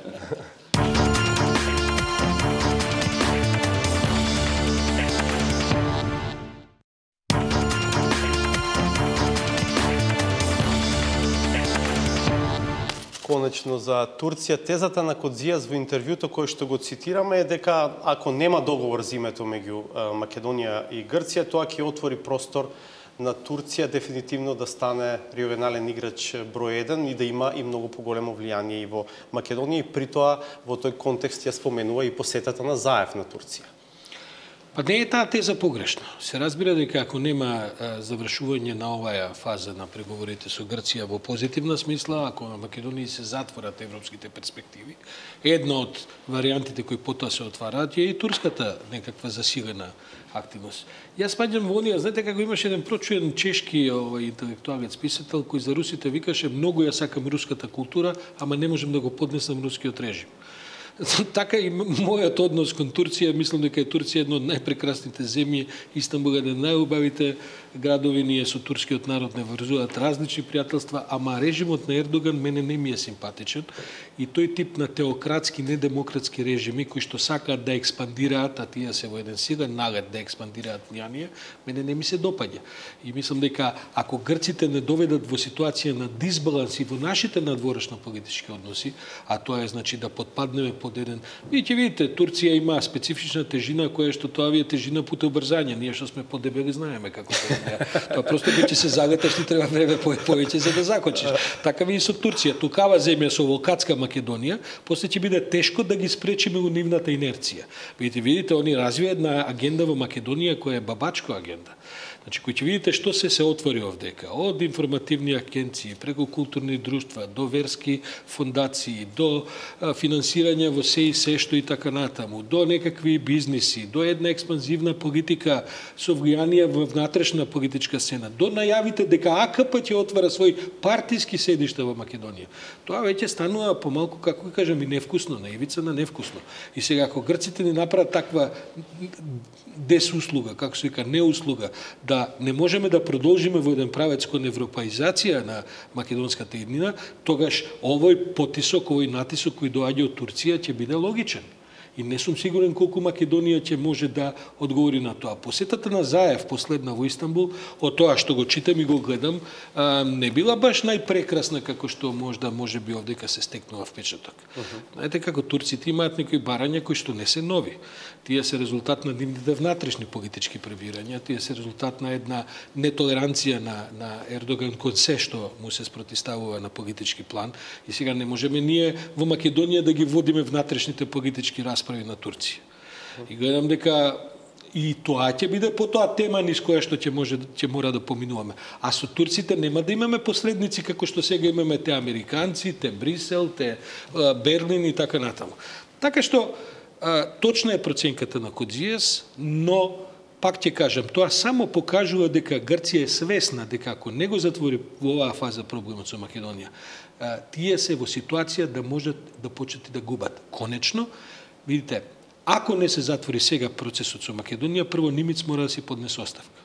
Конечно за Турција, тезата на Кодзијас во интервјуто кој што го цитираме е дека ако нема договор за името меѓу Македонија и Грција, тоа ќе отвори простор на Турција дефинитивно да стане регионален играч број 1 и да има и многу поголемо влијание и во Македонија и при тоа во тој контекст ја споменува и посетата на Заев на Турција. Па не е таа теза погрешна. Се разбира дека ако нема завршување на оваа фаза на преговорите со Грција во позитивна смисла, ако на Македонија се затворат европските перспективи, една од варијантите кои потоа се отвараат е и турската некаква засилена активност. Јас спаѓам во оние, знаете како имаше еден прочуен чешки интелектуалец писател кој за русите викаше многу ја сакам руската култура, ама не можем да го поднесам рускиот режим. Така и мојот однос кон Турција, мислам дека Турција е една од најпрекрасните земји, Истанбул е една од најубавите градови, ние со турскиот народ не врзуваат различни пријателства, ама режимот на Ердоган мене не ми е симпатичен и тој тип на теократски, недемократски режими кои што сакаат да експандираат, а тие се во еден силен налет да експандираат влијание, мене не ми се допаѓа. И мислам дека ако грците не доведат во ситуација на дисбаланси во нашите надворешно политички односи, а тоа е значи да подпаднеме под еден. Вие ќе видите, Турција има специфична тежина која што тоа ви е тежина пута убрзање. Ние што сме подебели знаеме како тоа. Тоа просто ќе се заглеташ, ти треба време повеќе за да закочиш. Така ви и со Турција. Тукава земја со волкатска Македонија, после ќе биде тешко да ги спречиме во нивната инерција. Видите, они развија една агенда во Македонија која е бабачко агенда. Значи, кој ќе видите што се отвори овдека, од информативни агенции, преку културни друштва, до верски фондации, до финансирање во се и се што и така натаму, до некакви бизниси, до една експанзивна политика со влијание во внатрешна политичка сцена, до најавите дека АКП ќе отвара свој партиски седишта во Македонија. Тоа веќе станува помалку, како кажам, и невкусно, на ивица на невкусно. И сега, ако грците ни направат таква десуслуга, како се вика, неуслуга, да не можеме да продолжиме во еден правец кон европеизација на македонската иднина, тогаш овој потисок, овој натисок кој доаѓа од Турција ќе биде логичен. И не сум сигурен колку Македонија ќе може да одговори на тоа. Посетата на Заев последна во Истанбул, од тоа што го читам и го гледам, не била баш најпрекрасна како што може би овдека се стекнува впечаток. Знаете како турците имаат некои барања кои што не се нови. Тие се резултат на нивните внатрешни политички пребирања, тие се резултат на една нетолеранција на Ердоган кон се што му се спротиставува на политички план. И сега не можеме ние во Македонија да ги водиме внатрешните политички расправи на Турција. И гледам дека и тоа ќе биде потоа тема низ која што ќе мора да поминуваме. А со турците нема да имаме последници како што сега имаме те американци, те Брисел, те Берлин и така натаму. Така што точна е проценката на Коджијас, но пак ќе кажам, тоа само покажува дека Грција е свесна дека ако не го затвори во оваа фаза проблемот со Македонија, тие се во ситуација да можат да почнат да губат. Конечно, видите, ако не се затвори сега процесот со Македонија, прво Нимиц мора да си поднесе оставка.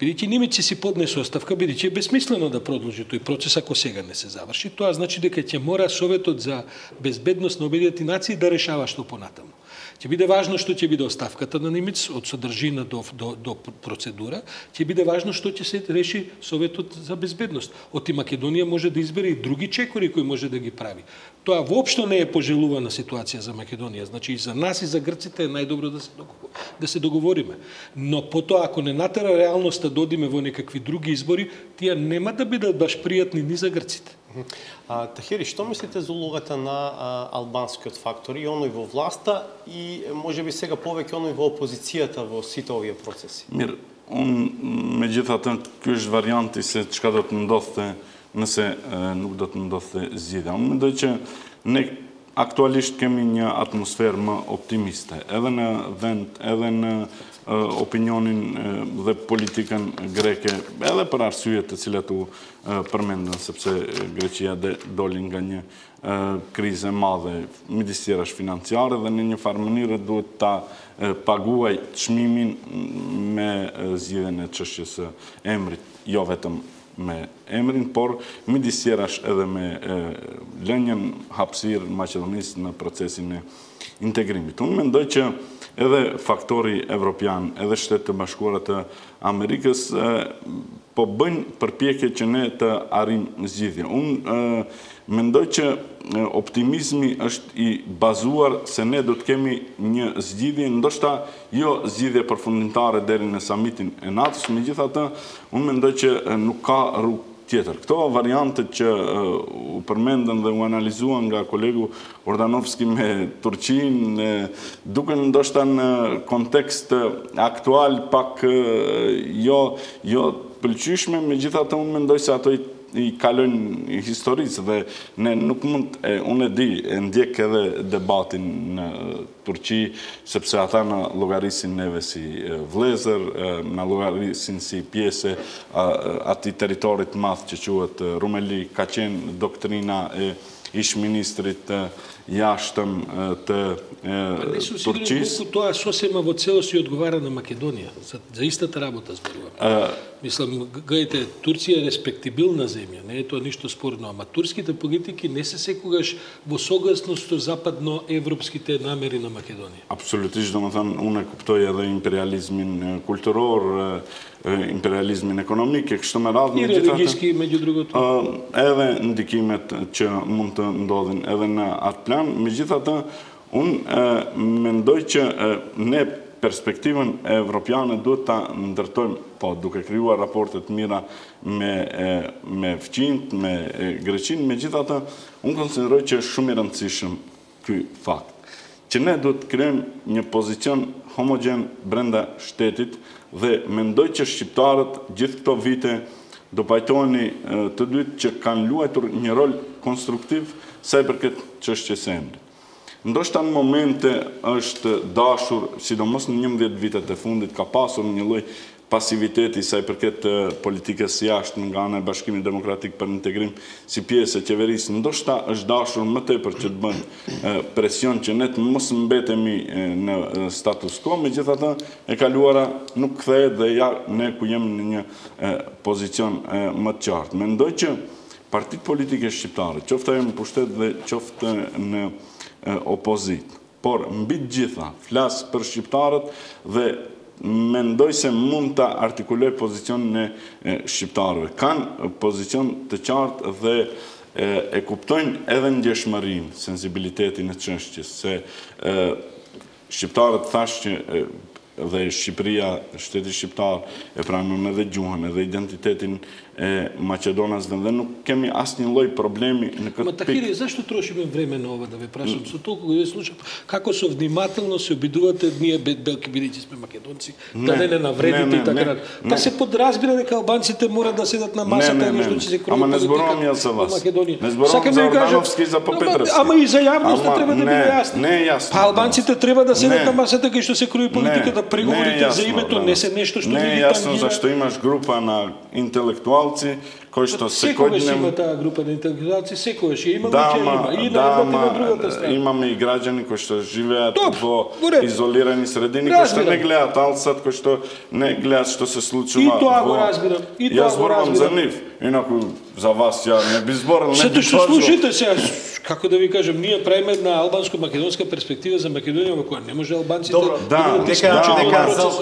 Бидејќи Нимиц си поднесе оставка, бидејќи е бесмислено да продолжи тој процес ако сега не се заврши, тоа значи дека ќе мора Советот за безбедност на Обединетите нации да решава што понатаму. Ќе биде важно што ќе биде оставката на Нимиц од содржина до процедура, ќе биде важно што ќе се реши Советот за безбедност. Оти Македонија може да избере и други чекори кои може да ги прави. Тоа воопшто не е пожелувана ситуација за Македонија. Значи и за нас и за грците е најдобро да се договориме. Но потоа ако не натера реалноста да одиме во некакви други избори, тие нема да бидат баш пријатни ни за грците. Тахири, што мислите за улогата на албанскиот фактор и оној во власта и можеби сега повеќе оној во опозицијата во сите овие процеси? Мир, меѓутоа ky është varianti se çka do të ndodhte nëse nuk do të ndodhte zgjedhja. Unë mendoj që ne aktualisht kemi një atmosferë më optimiste, edhe në vend, edhe në opinionin dhe politikën greke, edhe për arsye të cilat u përmendën, sepse Greqia doli nga një krize madhe midis tjerash financiare dhe në një farë mënyrë duhet ta paguaj çmimin me zgjidhjen e çështjes së emrit, jo vetëm me emrin, por midis tjerash edhe me lënien hapësirë Maqedonisë në procesin e integrimit. Unë mendoj që edhe faktori evropian, edhe Shtetet e Bashkuara të Amerikës po bëjnë përpjekje që ne të arrijmë zgjidhje. Unë mendoj që optimizmi është i bazuar se ne do të kemi një zgjidhje, ndoshta jo zgjidhje përfundimtare deri në samitin e NATO-s, megjithatë unë mendoj që nuk ka rrugë tjetër. Këto variantet që u përmendën dhe u analizuan nga kolegu Ordanovski me Turqinë, duken ndoshta në kontekst aktual pak jo pëlqyeshme, megjithatë unë mendoj se ato i kalojnë historisë dhe ne nuk mund, unë e di, e ndjek edhe debatin në Turqi, sepse ata në llogarisin neve si vëllezër, në llogarisin si pjesë atij territorit madh që quhet Rumeli, ka qenë doktrina e ish-ministrit jashtëm të Турчис. Тоа сосема во целост и одговара на Македонија. За истата работа зборуваме. Мислам, гледайте, Турција е респектибилна земја, не е тоа ништо спорно, ама турските политики не се секогаш во согласност со западноевропските намери на Македонија. Absolutisht, domethënë, unë e kuptoj edhe imperializmin kulturor, imperializmin ekonomik, e kështu me radhë. И религијски, меѓу другото. Edhe ndikimet që mund të ndodhin edhe në atë plan, megjithatë unë mendoj që ne perspektivën evropiane duhet ta ndërtojmë, po duke krijuar raporte të mira me fqinjt, me Greqinë, megjithatë unë konsideroj që është shumë i rëndësishëm ky fakt, që ne duhet të krijojmë një pozicion homogjen brenda shtetit dhe mendoj që shqiptarët gjithë këto vite do pajtoheni të dytë që kanë luajtur një rol konstruktiv sa i përket çështjes së emrit. Ndoshta në momente është dashur, sidomos në 11 vitet e fundit, ka pasur një lloj pasiviteti sa i përket politikës së jashtme nga ana e Bashkimit Demokratik për Integrim si pjesë e qeverisë. Ndoshta është dashur më tepër që të bën presion që ne të mos mbetemi në status quo, megjithatë e kaluara nuk kthehet dhe ja ne ku jemi në një pozicion më të qartë. Mendoj që partitë politike shqiptare, qoftë ajo në pushtet dhe qoftë në opozit, por mbi të gjitha flas për shqiptarët dhe mendoj se mund ta artikuloj pozicionin e shqiptarëve. Kanë pozicion të qartë dhe e kuptojnë edhe ndjeshmërinë, sensibilitetin e çështjes, se shqiptarët thashë që dhe Shqipëria, shteti shqiptar e pranon edhe gjuhën, edhe identitetin e Македонасте, dhe nuk kemi asnjë lloj problemi në këtë pikë. Такири, зашто трошиме време на ова да ве прашам? Со толку го слушам како со внимателно се обидувате ние белки бидејќи сме македонци, да не навредите и така. Па се подразбира дека албанците мора да седат на масата и нешто ќе се крои. Ама не зборувам јас за вас. Не зборувам за Ордановски и за Попетровски. Ама и за јавноста треба да биде јасно. Не е јасно. Па албанците треба да седат на масата кај што се крои политиката, преговорите за името не се нешто што не е јасно зашто имаш група на интелектуалци кои што секојдневно има таа група на интелектуалци, секогаш е имало и на едната и на другата страна. Имаме и граѓани кои што живеат во изолирани средини, кои што не гледаат Алсат, кои што не гледаат што се случува. И тоа го разбирам. Јас зборувам за нив. Инаку за вас ја не би зборил, не би што слушате сега, како да ви кажам, ние правиме една албанско-македонска перспектива за Македонија во која не може албанците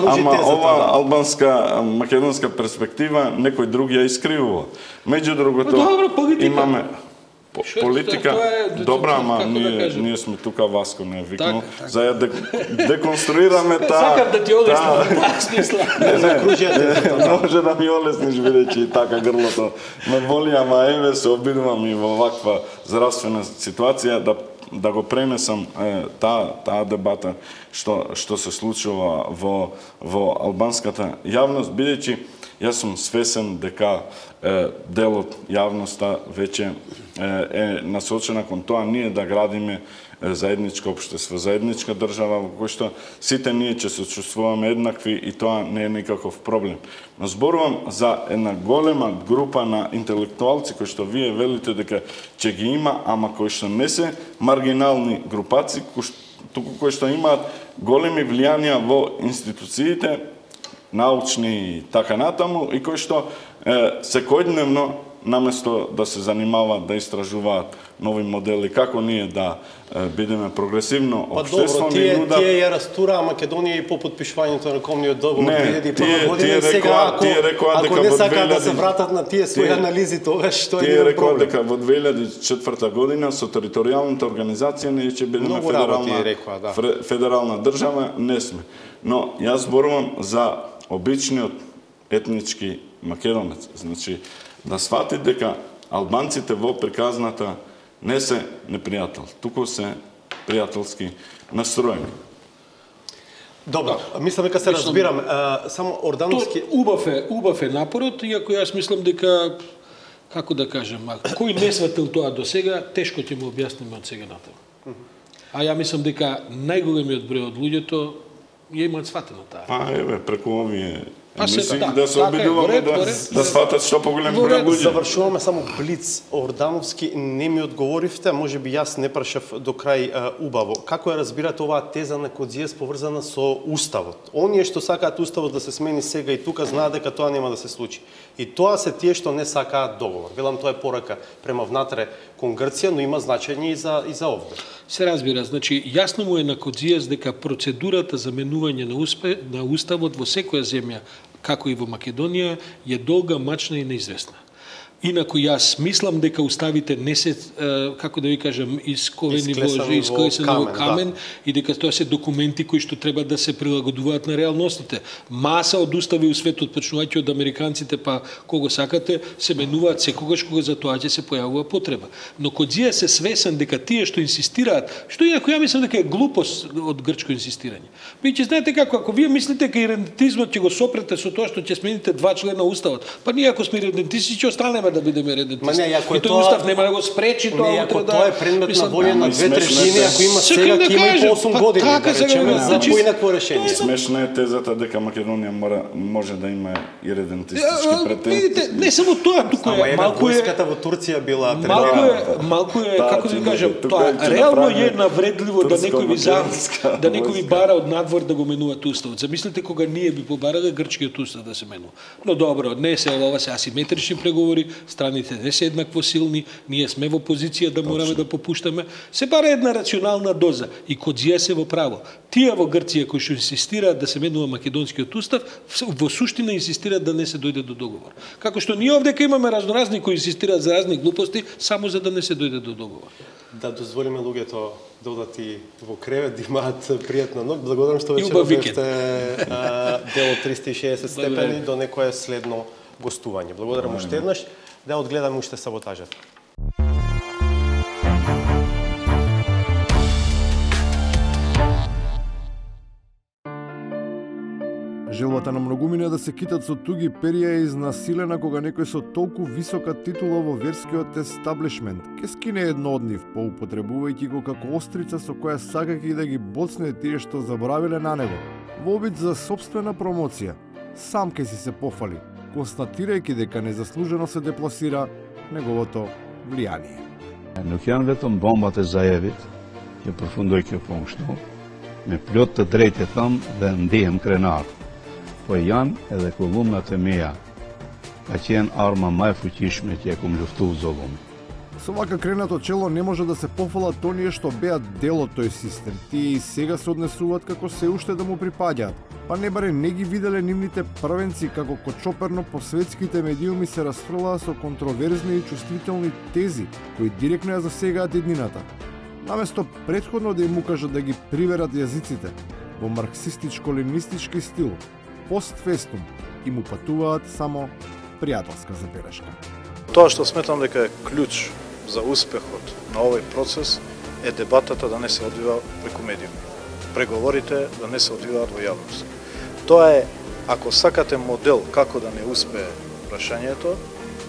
ама ова албанска македонска перспектива некој друг ја искривува. Меѓу другото имаме политика, добра, ама ние сме тука Васко не викнал, за ја деконструираме таа. Сакам да ти олеснам таа смисла. Не може да ми олесниш бидејќи така грлото ме боли, ама еве се обидувам и во ваква здравствена ситуација да го пренесам таа дебата што се случува во албанската јавност, бидејќи јас сум свесен дека делот јавноста веќе е насочена кон тоа ние да градиме заедничко општество, заедничка држава во која што сите ние ќе се чувствуваме еднакви и тоа не е никаков проблем. Но зборувам за една голема група на интелектуалци кои што вие велите дека ќе ги има, ама кои што не се маргинални групаци, туку кои што имаат големи влијанија во институциите, научни и така натаму, и кои што секојдневно наместо да се занимаваат да истражуваат нови модели како ние да бидеме прогресивно општество, тие ја растураа Македонија и по потпишувањето на комниот договор 2001 година и сега ако не сакаат да се вратат на тие своји анализи, тогаш што е проблем. Тие рекоа дека во 2004 година со територијалната организација ние ќе бидеме федерална држава, не сме. Но јас зборувам за обичниот етнички македонец, значи да свати дека албанците во приказната не се непријател, туку се пријателски настроени. Добро, мислам дека се разбирам. Само Ордановски... Убав е напорот, иако јас мислам дека, како да кажем, кој не сватил тоа до сега, тешко ќе му објасниме од сега натаму. А ја мислам дека најголемиот број од луѓето ја имаат сватено таа. Па еве, преку овие да се обидуваме да сватат што поголем број луѓе. Завршуваме само блиц. Ордановски не ми одговоривте, можеби јас не прашав до крај убаво. Како ја разбирате оваа теза на Кодзијас поврзана со уставот? Оние што сакаат уставот да се смени сега и тука знаат дека тоа нема да се случи. И тоа се тие што не сакаат договор. Велам, тоа е порака према внатре кон Грција, но има значење и за овде. Се разбира, значи јасно му е на Кодзијас дека процедурата за менување на уставот во секоја земја, како и во Македонија, е долга, мачна и неизвестна. Инаку јас мислам дека уставите не се, како да ви кажам, исковени во камен и дека тоа се документи кои што треба да се прилагодуваат на реалностите. Маса од устави у светот, почнувајќи од американците па кого сакате, се менуваат секогаш кога за тоа ќе се појавува потреба. Но Кодзијас се свесен дека тие што инсистираат, што инаку ја мислам дека е глупост од грчко инсистирање. Биќе знаете како, ако вие мислите дека иредентизмот ќе го сопрете со тоа што ќе смените 2 члена уставот, па ние ако сме иредентисти ќе останеме да бидеме редентисти. И тој устав нема да го спречи тоа утре да... Тоа е предмет на волја на 2/3, ако има сега, ќе има и по 8 години, да речеме, за поинакво решение. Смешна е тезата дека Македонија може да има и редентистички претенции. Видите, не само тоа, туку е малку е... Војската во Турција била малку е, како да ви кажам, тоа реално е навредливо да некој ви бара од надвор да го менуват уставот. Замислете кога ние би побарале грчкиот устав да се менува. Но добро, не се ова се асиметрични преговори, страните не се еднакво силни, ние сме во позиција да мораме да попуштаме. Се бара една рационална доза и Коджија се во право. Тие во Грција кои што инсистираат да се менува македонскиот устав, во суштина инсистираат да не се дојде до договор. Како што ние овдека имаме разноразни кои инсистираат за разни глупости само за да не се дојде до договор. Да дозволиме луѓето да одат и во кревет, да имаат пријатна ног. Благодарам што вечерва бевте дел од 360 степени до некое следно гостување. Благодарам уште еднаш. Да одгледаме уште саботажата. Желбата на многумина да се китат со туги перија е изнасилена кога некој со толку висока титула во верскиот естаблишмент ке скине едно од нив, поупотребувајќи го како острица со која сакајќи да ги боцне тие што заборавиле на него. Во обид за собствена промоција, сам ке си се пофали, констатирајќи дека незаслужено се депласира неговото влијание. Nuk janë vetëm bombat e Zaevit, që përfundoi kjo punë kështu, me plot të drejtë thëm dhe ndihem krenar, po janë edhe kullumnat e mia, ka qenë arma më e fuqishme që e kum luftu zollum. Со вака кренато чело не може да се пофалат оние што беа дел од тој систем. Тие и сега се однесуваат како се уште да му припаѓаат. Па не баре не ги виделе нивните првенци како кочоперно по светските медиуми се расфрлаа со контроверзни и чувствителни тези кои директно ја засегаат еднината. Наместо претходно да им укажат да ги приверат јазиците во марксистичко-ленинистички стил, постфестум им упатуваат само пријателска забелешка. Тоа што сметам дека е клjuč за успехот на овој процес е дебатата да не се одвива преку медиуми. Преговорите да не се одвиваат во јавност. Тоа е, ако сакате модел како да не успее прашањето,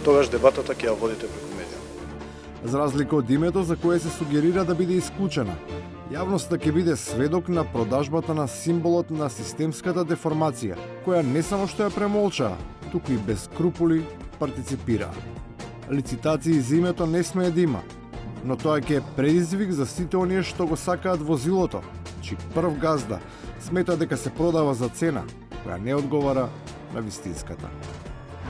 тогаш дебатата ќе ја водите преку медиуми. За разлика од името за кое се сугерира да биде исклучена, јавноста ќе биде сведок на продажбата на символот на системската деформација, која не само што ја премолчаа, туку и без скрупули партиципираа. Лицитации за името не смее да има, но тоа ќе е предизвик за сите оние што го сакаат возилото, чиј прв газда смета дека се продава за цена која не одговара на вистинската.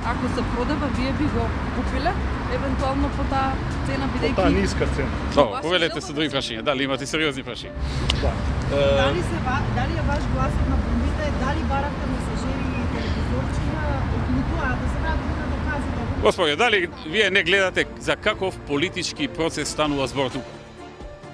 Ако се продава, вие би го купиле, евентуално по таа цена бидејќи... По таа ниска цена. Повелете се други прашања, дали имате сериозни прашања? Дали е ваш гласот на помните, дали барате месажери и телевизорчиња, или тоа да се ради на доказите? Господи, дали вие не гледате за каков политички процес станува збор тука?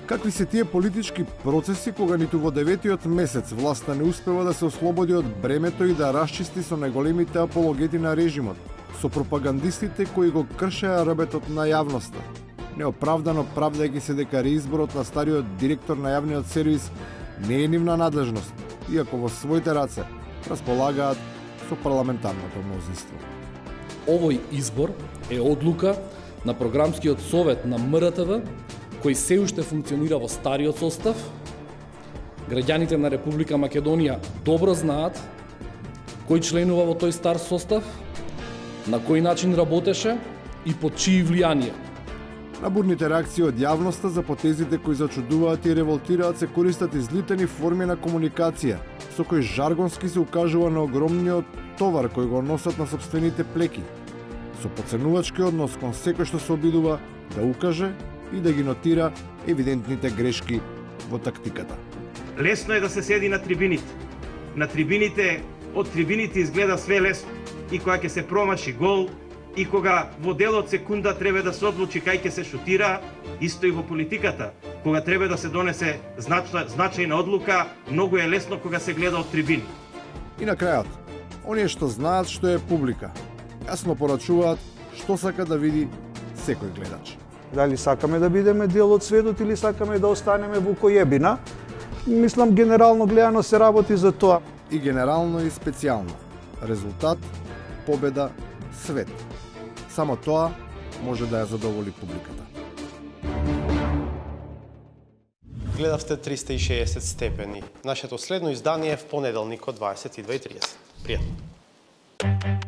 Какви се тие политички процеси кога ниту во 9-тиот месец власта не успева да се ослободи од бремето и да расчисти со најголемите апологети на режимот, со пропагандистите кои го кршеа ребетот на јавноста, неоправдано правдајќи се дека реизборот на стариот директор на јавниот сервис не е нивна надлежност, иако во своите раце располагаат со парламентарното мнозинство. Овој избор е одлука на програмскиот совет на МРТВ, кој се уште функционира во стариот состав. Граѓаните на Република Македонија добро знаат кој членува во тој стар состав, на кој начин работеше и под чии влијание. На бурните реакции од јавноста за потезите кои зачудуваат и револтираат се користат излитени форми на комуникација, со кој жаргонски се укажува на огромниот товар кој го носат на собствените плеки, со поценувачки однос кон секој што се обидува да укаже и да ги нотира евидентните грешки во тактиката. Лесно е да се седи на трибините. На трибините, од трибините изгледа све лесно. И кога ќе се промаши гол, и кога во делот секунда треба да се одлучи кај ќе се шутира, исто и во политиката. Кога треба да се донесе значајна одлука, многу е лесно кога се гледа од трибини. И на крајот, оние што знаат што е публика, јасно порачуваат што сака да види секој гледач. Дали сакаме да бидеме дел од светот или сакаме да останеме вукојебина? Мислам, генерално гледано се работи за тоа. И генерално и специјално. Резултат, победа, свет. Само тоа може да ја задоволи публиката. Гледавте 360 степени. Нашето следно издание е в понеделник од 22:30. Пријатно.